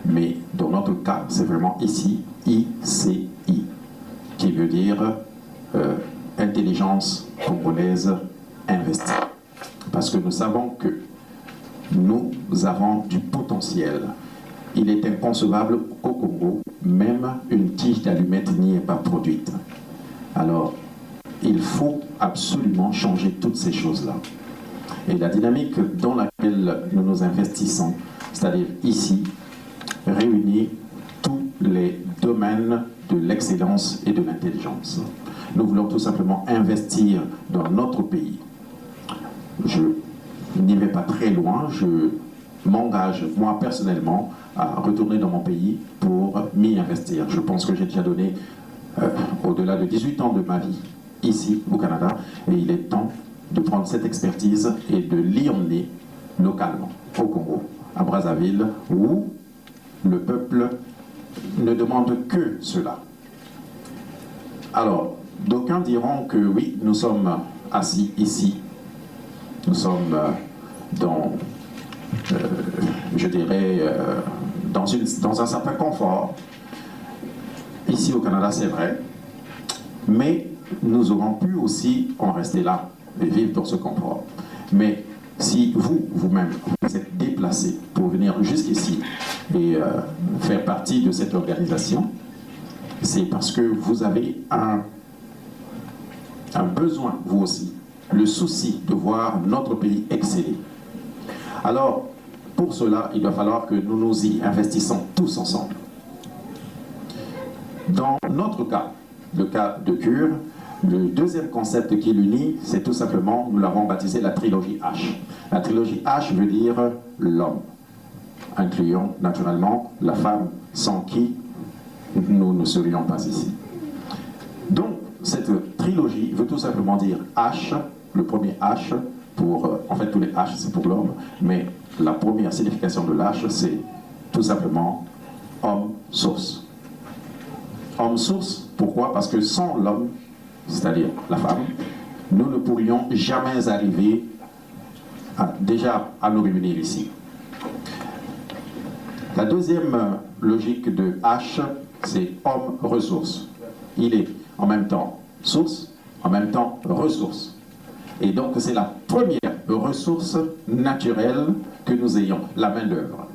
mais dans notre cas, c'est vraiment ICI, ICI, qui veut dire Intelligence Congolaise Investie. Parce que nous savons que nous avons du potentiel. Il est inconcevable qu'au Congo, même une tige d'allumette n'y est pas produite. Alors, il faut absolument changer toutes ces choses-là. Et la dynamique dans laquelle nous nous investissons, c'est-à-dire ici, réunit tous les domaines de l'excellence et de l'intelligence. Nous voulons tout simplement investir dans notre pays. Je n'y vais pas très loin, je m'engage, moi personnellement, à retourner dans mon pays pour m'y investir. Je pense que j'ai déjà donné au-delà de 18 ans de ma vie ici au Canada, et il est temps de prendre cette expertise et de l'y emmener localement, au Congo, à Brazzaville, où le peuple ne demande que cela. Alors, d'aucuns diront que oui, nous sommes assis ici, nous sommes dans, je dirais, dans un certain confort. Ici au Canada, c'est vrai, mais nous aurons pu aussi en rester là et vivre dans ce confort. Mais si vous-même, vous êtes déplacé pour venir jusqu'ici et faire partie de cette organisation, c'est parce que vous avez un besoin, vous aussi, le souci de voir notre pays exceller. Alors, pour cela, il va falloir que nous nous y investissons tous ensemble. Dans notre cas, le cas de Cure, le deuxième concept qui l'unit, c'est tout simplement, nous l'avons baptisé la trilogie H. La trilogie H veut dire l'homme, incluant naturellement la femme sans qui nous ne serions pas ici. Donc, cette trilogie veut tout simplement dire H, le premier H, en fait tous les H c'est pour l'homme, mais la première signification de l'H c'est tout simplement homme-source. Homme-source, pourquoi? Parce que sans l'homme, c'est-à-dire la femme, nous ne pourrions jamais arriver déjà à nous réunir ici. La deuxième logique de H, c'est homme-ressource. Il est en même temps source, en même temps ressource. Et donc c'est la première ressource naturelle que nous ayons, la main-d'œuvre.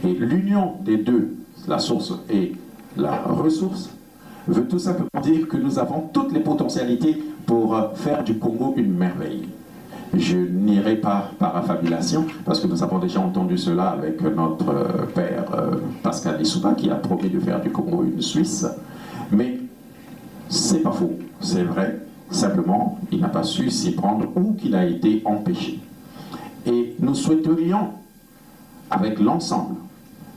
Et l'union des deux, la source et la ressource, veut tout simplement dire que nous avons toutes les potentialités pour faire du Congo une merveille. Je n'irai pas par affabulation, parce que nous avons déjà entendu cela avec notre père Pascal Lissouba, qui a promis de faire du Congo une Suisse. Mais c'est pas faux, c'est vrai. Simplement, il n'a pas su s'y prendre ou qu'il a été empêché. Et nous souhaiterions, avec l'ensemble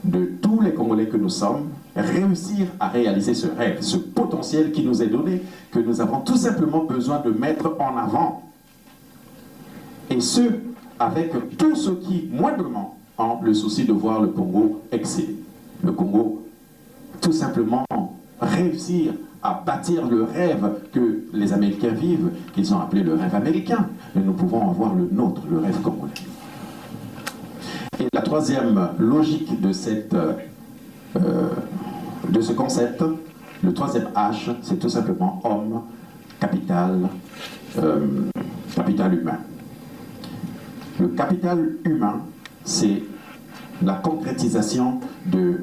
de tous les Congolais que nous sommes, réussir à réaliser ce rêve, ce potentiel qui nous est donné, que nous avons tout simplement besoin de mettre en avant. Et ce, avec tous ceux qui, moindrement, ont le souci de voir le Congo exceller. Le Congo, tout simplement, réussir à bâtir le rêve que les Américains vivent, qu'ils ont appelé le rêve américain, mais nous pouvons avoir le nôtre, le rêve congolais. Et la troisième logique de ce concept, le troisième H, c'est tout simplement homme, capital, capital humain. Le capital humain, c'est la concrétisation de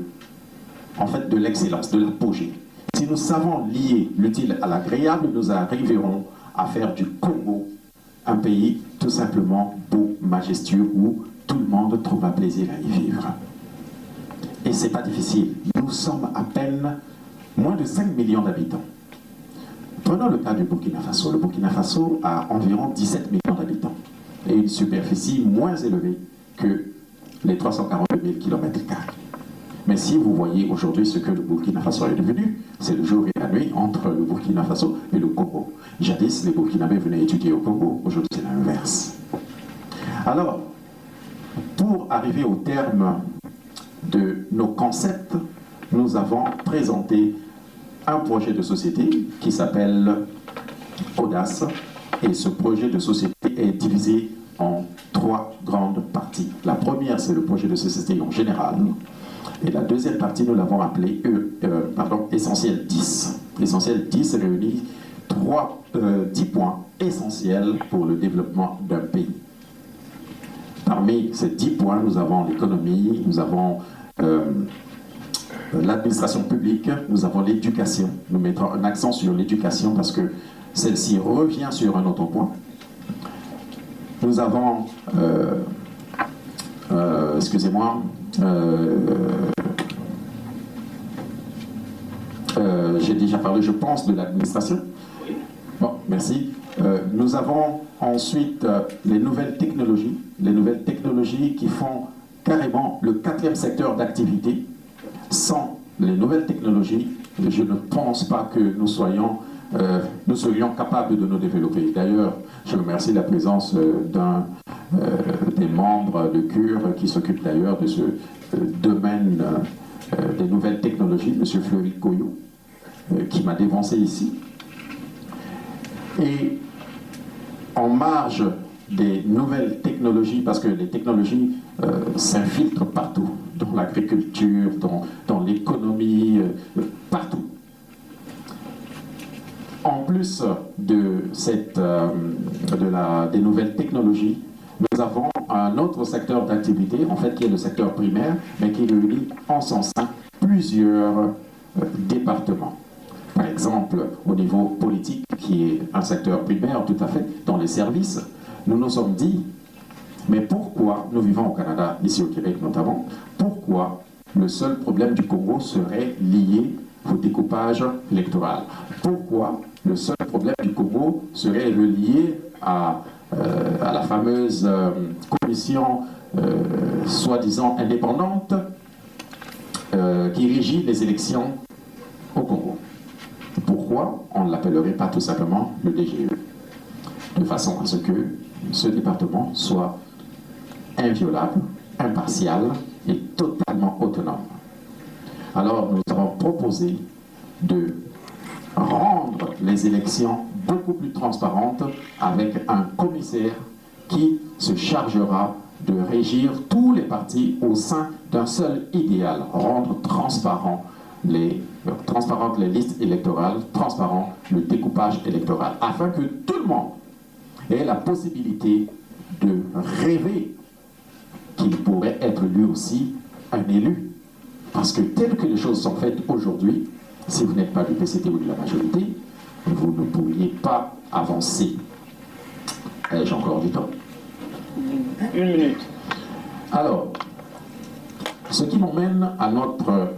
l'excellence, de l'apogée. Si nous savons lier l'utile à l'agréable, nous arriverons à faire du Congo un pays tout simplement beau, majestueux, où tout le monde trouvera plaisir à y vivre. Et c'est pas difficile. Nous sommes à peine moins de 5 millions d'habitants. Prenons le cas du Burkina Faso. Le Burkina Faso a environ 17 millions d'habitants et une superficie moins élevée que les 342 000 km². Mais si vous voyez aujourd'hui ce que le Burkina Faso est devenu, c'est le jour et la nuit entre le Burkina Faso et le Congo. Jadis, les Burkinabés venaient étudier au Congo, aujourd'hui c'est l'inverse. Alors, pour arriver au terme de nos concepts, nous avons présenté un projet de société qui s'appelle Audace, et ce projet de société est divisé en 3 grandes parties. La première, c'est le projet de société en général. Et la deuxième partie, nous l'avons appelée Essentiel 10. Essentiel 10 réunit 10 points essentiels pour le développement d'un pays. Parmi ces 10 points, nous avons l'économie, nous avons l'administration publique, nous avons l'éducation. Nous mettrons un accent sur l'éducation parce que celle-ci revient sur un autre point. Nous avons, excusez-moi, j'ai déjà parlé, je pense, de l'administration. Bon, merci. Nous avons ensuite les nouvelles technologies qui font carrément le 4e secteur d'activité. Sans les nouvelles technologies, je ne pense pas que nous serions capables de nous développer. D'ailleurs, je remercie la présence d'un des membres de Cure qui s'occupe d'ailleurs de ce domaine des nouvelles technologies, M. Fleury Koyo, qui m'a dévancé ici. Et en marge des nouvelles technologies, parce que les technologies s'infiltrent partout, dans l'agriculture, dans l'économie, partout. En plus de des nouvelles technologies, nous avons un autre secteur d'activité, en fait, qui est le secteur primaire, mais qui réunit en son sein plusieurs départements. Par exemple, au niveau politique, qui est un secteur primaire tout à fait, dans les services, nous nous sommes dit, mais pourquoi, nous vivons au Canada, ici au Québec notamment, pourquoi le seul problème du Congo serait lié au découpage électoral? Pourquoi le seul problème du Congo serait relié à la fameuse commission soi-disant indépendante qui régit les élections au Congo? Pourquoi on ne l'appellerait pas tout simplement le DGE, de façon à ce que ce département soit inviolable, impartial et totalement autonome? Alors nous avons proposé de rendre les élections beaucoup plus transparentes avec un commissaire qui se chargera de régir tous les partis au sein d'un seul idéal, rendre transparentes les listes électorales, transparent le découpage électoral, afin que tout le monde ait la possibilité de rêver qu'il pourrait être lui aussi un élu. Parce que tel que les choses sont faites aujourd'hui, si vous n'êtes pas du PCT ou de la majorité, vous ne pourriez pas avancer. Ai-je encore du temps? 1 minute. Alors, ce qui m'emmène à notre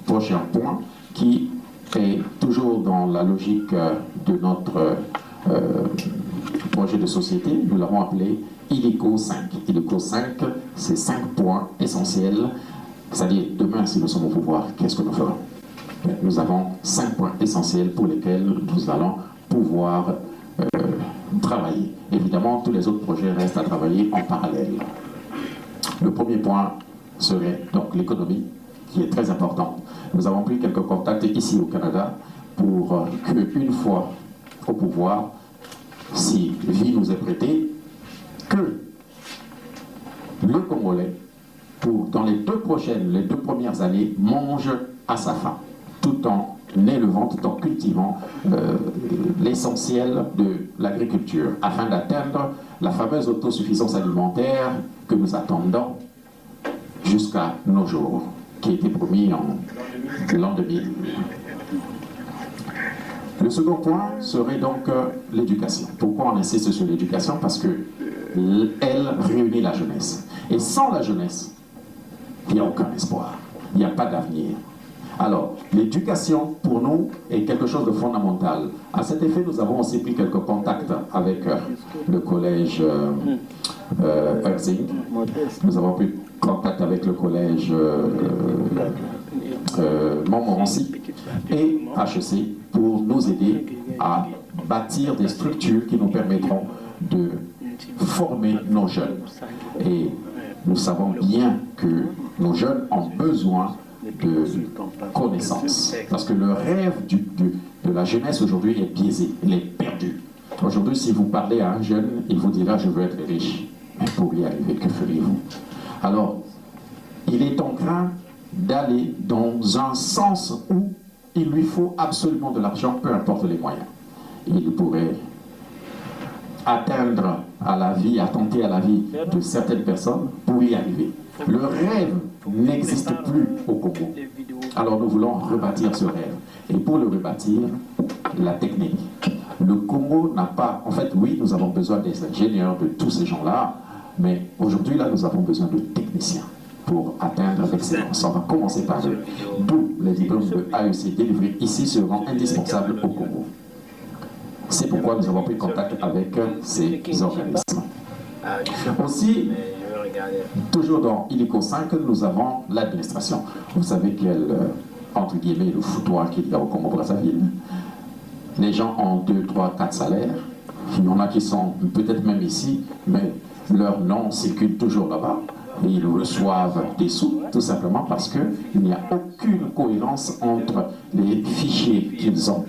prochain point, qui est toujours dans la logique de notre projet de société. Nous l'avons appelé ILICO 5. ILICO 5, c'est 5 points essentiels. C'est-à-dire, demain, si nous sommes au pouvoir, qu'est-ce que nous ferons? Nous avons 5 points essentiels pour lesquels nous allons pouvoir travailler. Évidemment, tous les autres projets restent à travailler en parallèle. Le premier point serait donc l'économie, qui est très importante. Nous avons pris quelques contacts ici au Canada pour qu'une fois au pouvoir, si vie nous est prêtée, que le Congolais, dans les deux premières années, mange à sa faim, tout en élevant, tout en cultivant l'essentiel de l'agriculture, afin d'atteindre la fameuse autosuffisance alimentaire que nous attendons jusqu'à nos jours, qui a été promis en l'an 2000. Le second point serait donc l'éducation. Pourquoi on insiste sur l'éducation? Parce qu'elle réunit la jeunesse. Et sans la jeunesse, il n'y a aucun espoir, il n'y a pas d'avenir. Alors, l'éducation, pour nous, est quelque chose de fondamental. À cet effet, nous avons aussi pris quelques contacts avec le collège Herzing. Nous avons pris contact avec le collège Montmorency et HEC pour nous aider à bâtir des structures qui nous permettront de former nos jeunes. Et nous savons bien que nos jeunes ont besoin de connaissances. Parce que le rêve de la jeunesse aujourd'hui est biaisé, il est perdu. Aujourd'hui, si vous parlez à un jeune, il vous dira « je veux être riche ». Mais pour y arriver, que feriez-vous? Alors, il est en train d'aller dans un sens où il lui faut absolument de l'argent, peu importe les moyens. Il pourrait atteindre à la vie, attenter à la vie de certaines personnes pour y arriver. Le rêve n'existe plus au Congo. Alors nous voulons rebâtir ce rêve. Et pour le rebâtir, la technique. Le Congo n'a pas... En fait, oui, nous avons besoin des ingénieurs, de tous ces gens-là, mais aujourd'hui, là, nous avons besoin de techniciens pour atteindre l'excellence. On va commencer par eux. D'où les diplômes de AEC délivrés ici seront indispensables au Congo. C'est pourquoi nous avons pris contact avec ces organismes. Aussi, toujours dans ILICO 5, nous avons l'administration. Vous savez quel, entre guillemets, le foutoir qu'il y a au Congo-Brazzaville. Les gens ont 2, 3, 4 salaires. Il y en a qui sont peut-être même ici, mais leur nom circule toujours là-bas. Et ils reçoivent des sous, tout simplement parce qu'il n'y a aucune cohérence entre les fichiers qu'ils ont.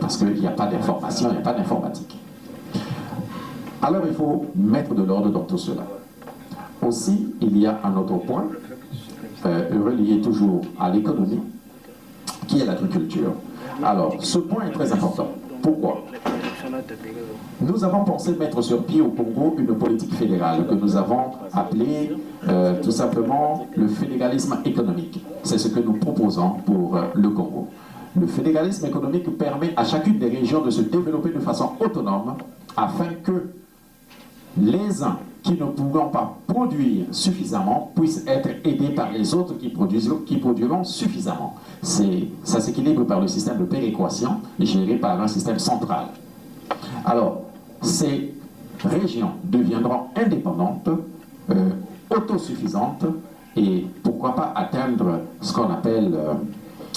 Parce qu'il n'y a pas d'information, il n'y a pas d'informatique. Alors il faut mettre de l'ordre dans tout cela. Aussi, il y a un autre point, relié toujours à l'économie, qui est l'agriculture. Alors, ce point est très important. Pourquoi? Nous avons pensé mettre sur pied au Congo une politique fédérale que nous avons appelée tout simplement le fédéralisme économique. C'est ce que nous proposons pour le Congo. Le fédéralisme économique permet à chacune des régions de se développer de façon autonome afin que les uns qui ne pourront pas produire suffisamment puissent être aidés par les autres qui produiront suffisamment. Ça s'équilibre par le système de péréquation géré par un système central. Alors, ces régions deviendront indépendantes, autosuffisantes et pourquoi pas atteindre ce qu'on appelle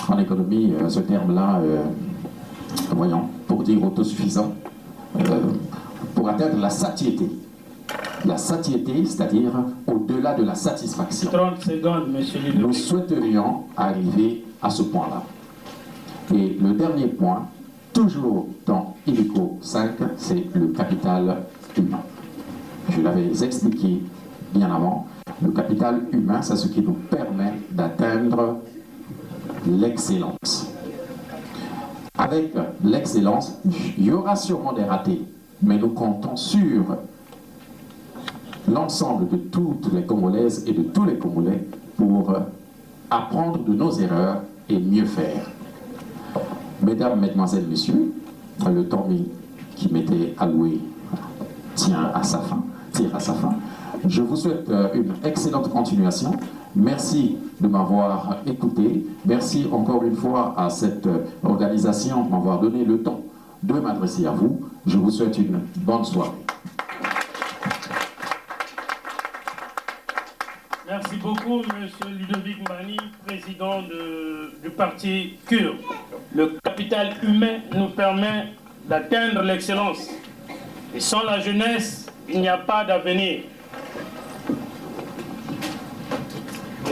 en économie ce terme-là, voyons, pour dire autosuffisant, pour atteindre la satiété. La satiété, c'est-à-dire au-delà de la satisfaction. 30 secondes, monsieur Ludovic. Nous souhaiterions arriver à ce point-là. Et le dernier point, toujours dans Illico 5, c'est le capital humain. Je l'avais expliqué bien avant. Le capital humain, c'est ce qui nous permet d'atteindre l'excellence. Avec l'excellence, il y aura sûrement des ratés, mais nous comptons sur l'ensemble de toutes les Congolaises et de tous les Congolais pour apprendre de nos erreurs et mieux faire. Mesdames, Mesdemoiselles, Messieurs, le temps qui m'était alloué tire à sa fin. Je vous souhaite une excellente continuation. Merci de m'avoir écouté. Merci encore une fois à cette organisation de m'avoir donné le temps de m'adresser à vous. Je vous souhaite une bonne soirée. Merci beaucoup, M. Ludovic Mbani, président du parti CUR. Le capital humain nous permet d'atteindre l'excellence. Et sans la jeunesse, il n'y a pas d'avenir.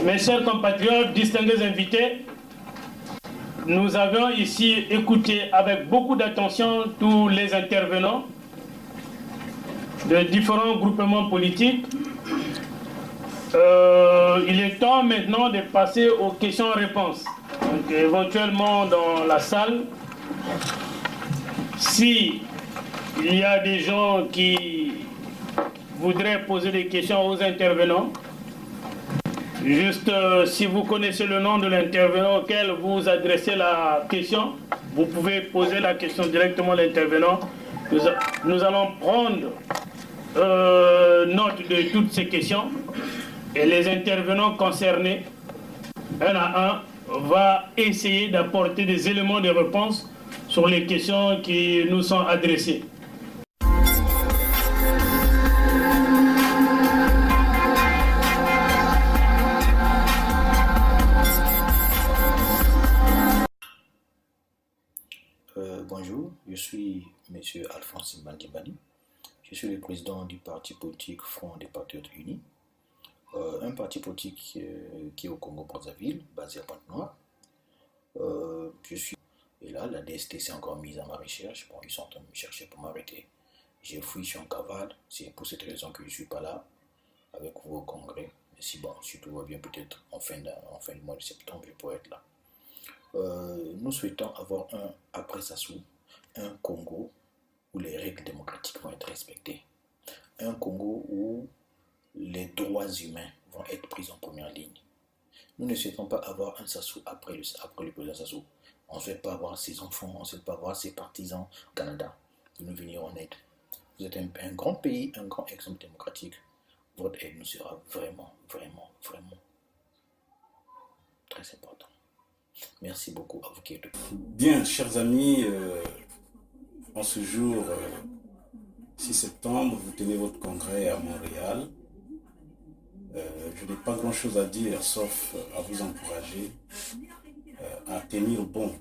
Mes chers compatriotes, distingués invités, nous avons ici écouté avec beaucoup d'attention tous les intervenants de différents groupements politiques. Il est temps maintenant de passer aux questions-réponses. Donc, éventuellement dans la salle, si il y a des gens qui voudraient poser des questions aux intervenants, juste si vous connaissez le nom de l'intervenant auquel vous adressez la question, vous pouvez poser la question directement à l'intervenant. Nous allons prendre note de toutes ces questions. Et les intervenants concernés, un à un, vont essayer d'apporter des éléments de réponse sur les questions qui nous sont adressées. Bonjour, je suis M. Alphonse Mbani. Je suis le président du parti politique Front des Patriotes Unis. Un parti politique qui est au Congo-Brazzaville, basé à Pointe-Noire. Et là, la DST s'est encore mise à ma recherche. Bon, ils sont en train de me chercher pour m'arrêter. J'ai fui, je suis en cavale. C'est pour cette raison que je ne suis pas là avec vous au congrès. Mais si tout va bien, peut-être en fin de mois de septembre, je pourrai être là. Nous souhaitons avoir après Sassou, un Congo où les règles démocratiques vont être respectées. Un Congo où les droits humains vont être pris en première ligne. Nous ne souhaitons pas avoir un Sassou après le président Sassou. On ne souhaite pas avoir ses enfants, on ne souhaite pas avoir ses partisans au Canada de nous venir en aide. Vous êtes un grand pays, un grand exemple démocratique. Votre aide nous sera vraiment, vraiment, vraiment très important. Merci beaucoup à vous qui êtes. Bien, chers amis, en ce jour 6 septembre, vous tenez votre congrès à Montréal. Je n'ai pas grand-chose à dire, sauf à vous encourager à tenir bon.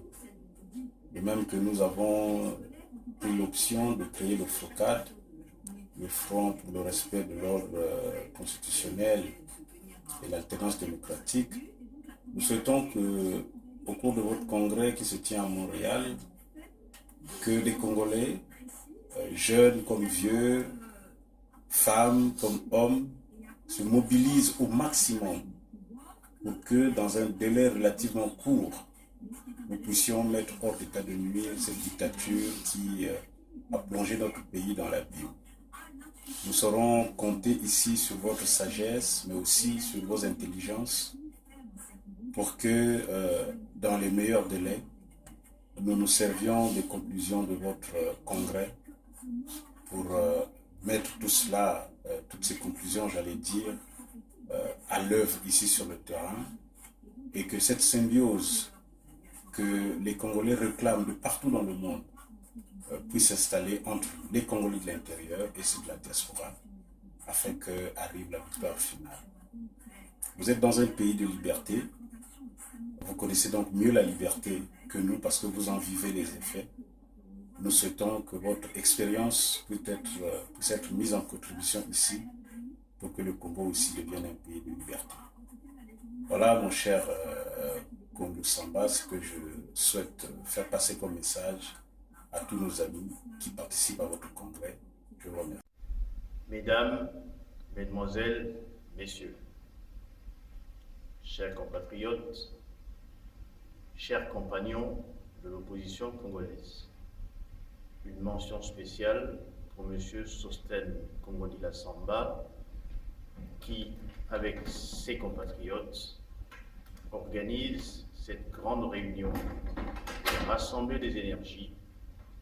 De même que nous avons pris l'option de créer le FROCAD, le Front pour le respect de l'ordre constitutionnel et l'alternance démocratique. Nous souhaitons que, au cours de votre congrès qui se tient à Montréal, que les Congolais, jeunes comme vieux, femmes comme hommes, se mobilisent au maximum pour que dans un délai relativement court, nous puissions mettre hors d'état de nuire cette dictature qui a plongé notre pays dans l'abîme. Nous saurons compter ici sur votre sagesse, mais aussi sur vos intelligences, pour que dans les meilleurs délais, nous nous servions des conclusions de votre congrès pour mettre tout cela, toutes ces conclusions, j'allais dire, à l'œuvre ici sur le terrain, et que cette symbiose que les Congolais réclament de partout dans le monde puisse s'installer entre les Congolais de l'intérieur et ceux de la diaspora, afin qu'arrive la victoire finale. Vous êtes dans un pays de liberté, vous connaissez donc mieux la liberté que nous parce que vous en vivez les effets. Nous souhaitons que votre expérience puisse être mise en contribution ici pour que le Congo aussi devienne un pays de liberté. Voilà, mon cher Congo Samba, ce que je souhaite faire passer comme message à tous nos amis qui participent à votre congrès. Je vous remercie. Mesdames, Mesdemoiselles, Messieurs, chers compatriotes, chers compagnons de l'opposition congolaise, une mention spéciale pour M. Sostène Kongodila Samba, qui, avec ses compatriotes, organise cette grande réunion et rassembler des énergies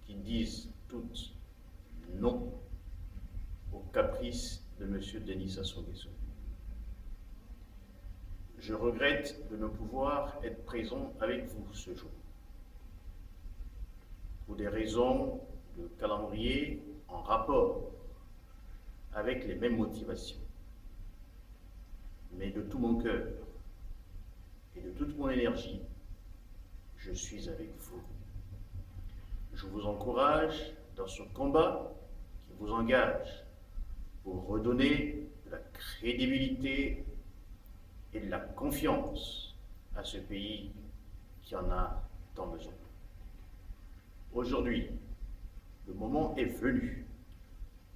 qui disent toutes non aux caprices de M. Denis Sassou Nguesso. Je regrette de ne pouvoir être présent avec vous ce jour, pour des raisons de calendrier en rapport avec les mêmes motivations. Mais de tout mon cœur et de toute mon énergie, je suis avec vous. Je vous encourage dans ce combat qui vous engage pour redonner de la crédibilité et de la confiance à ce pays qui en a tant besoin. Aujourd'hui, le moment est venu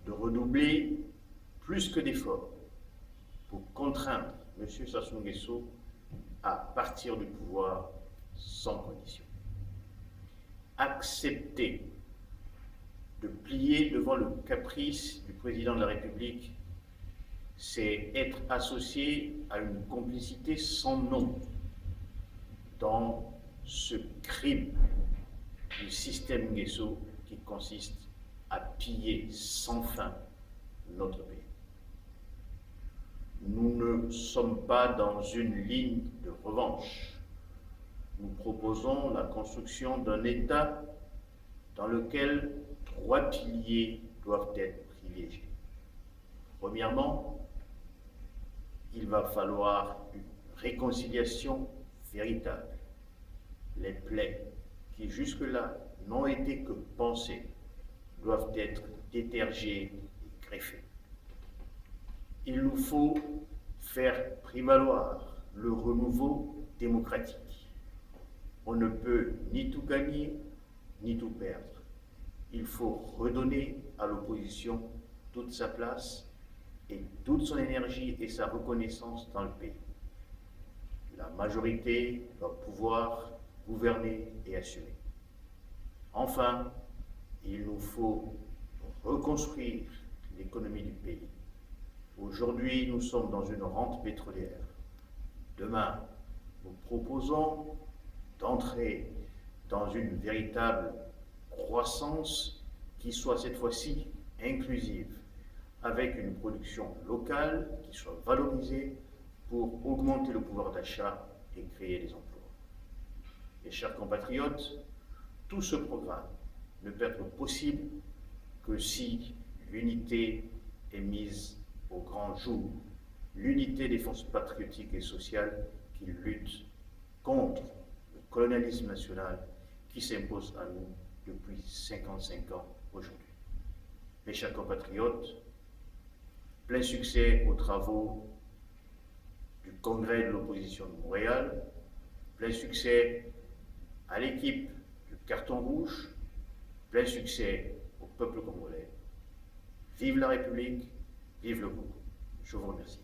de redoubler plus que d'efforts pour contraindre M. Sassou Nguesso à partir du pouvoir sans condition. Accepter de plier devant le caprice du président de la République, c'est être associé à une complicité sans nom dans ce crime du système Nguesso qui consiste à piller sans fin notre pays. Nous ne sommes pas dans une ligne de revanche. Nous proposons la construction d'un État dans lequel 3 piliers doivent être privilégiés. Premièrement, il va falloir une réconciliation véritable. Les plaies qui jusque-là n'ont été que pensées doivent être détergées et greffées. Il nous faut faire prévaloir le renouveau démocratique. On ne peut ni tout gagner, ni tout perdre. Il faut redonner à l'opposition toute sa place et toute son énergie et sa reconnaissance dans le pays. La majorité doit pouvoir gouverner et assumer. Enfin, il nous faut reconstruire l'économie du pays. Aujourd'hui, nous sommes dans une rente pétrolière. Demain, nous proposons d'entrer dans une véritable croissance qui soit cette fois-ci inclusive, avec une production locale qui soit valorisée pour augmenter le pouvoir d'achat et créer des emplois. Mes chers compatriotes, tout ce programme ne peut être possible que si l'unité est mise au grand jour, l'unité des forces patriotiques et sociales qui luttent contre le colonialisme national qui s'impose à nous depuis 55 ans aujourd'hui. Mes chers compatriotes, plein succès aux travaux du Congrès de l'opposition de Montréal, plein succès à l'équipe du Carton Rouge, plein succès au peuple congolais. Vive la République, vive le Congo. Je vous remercie.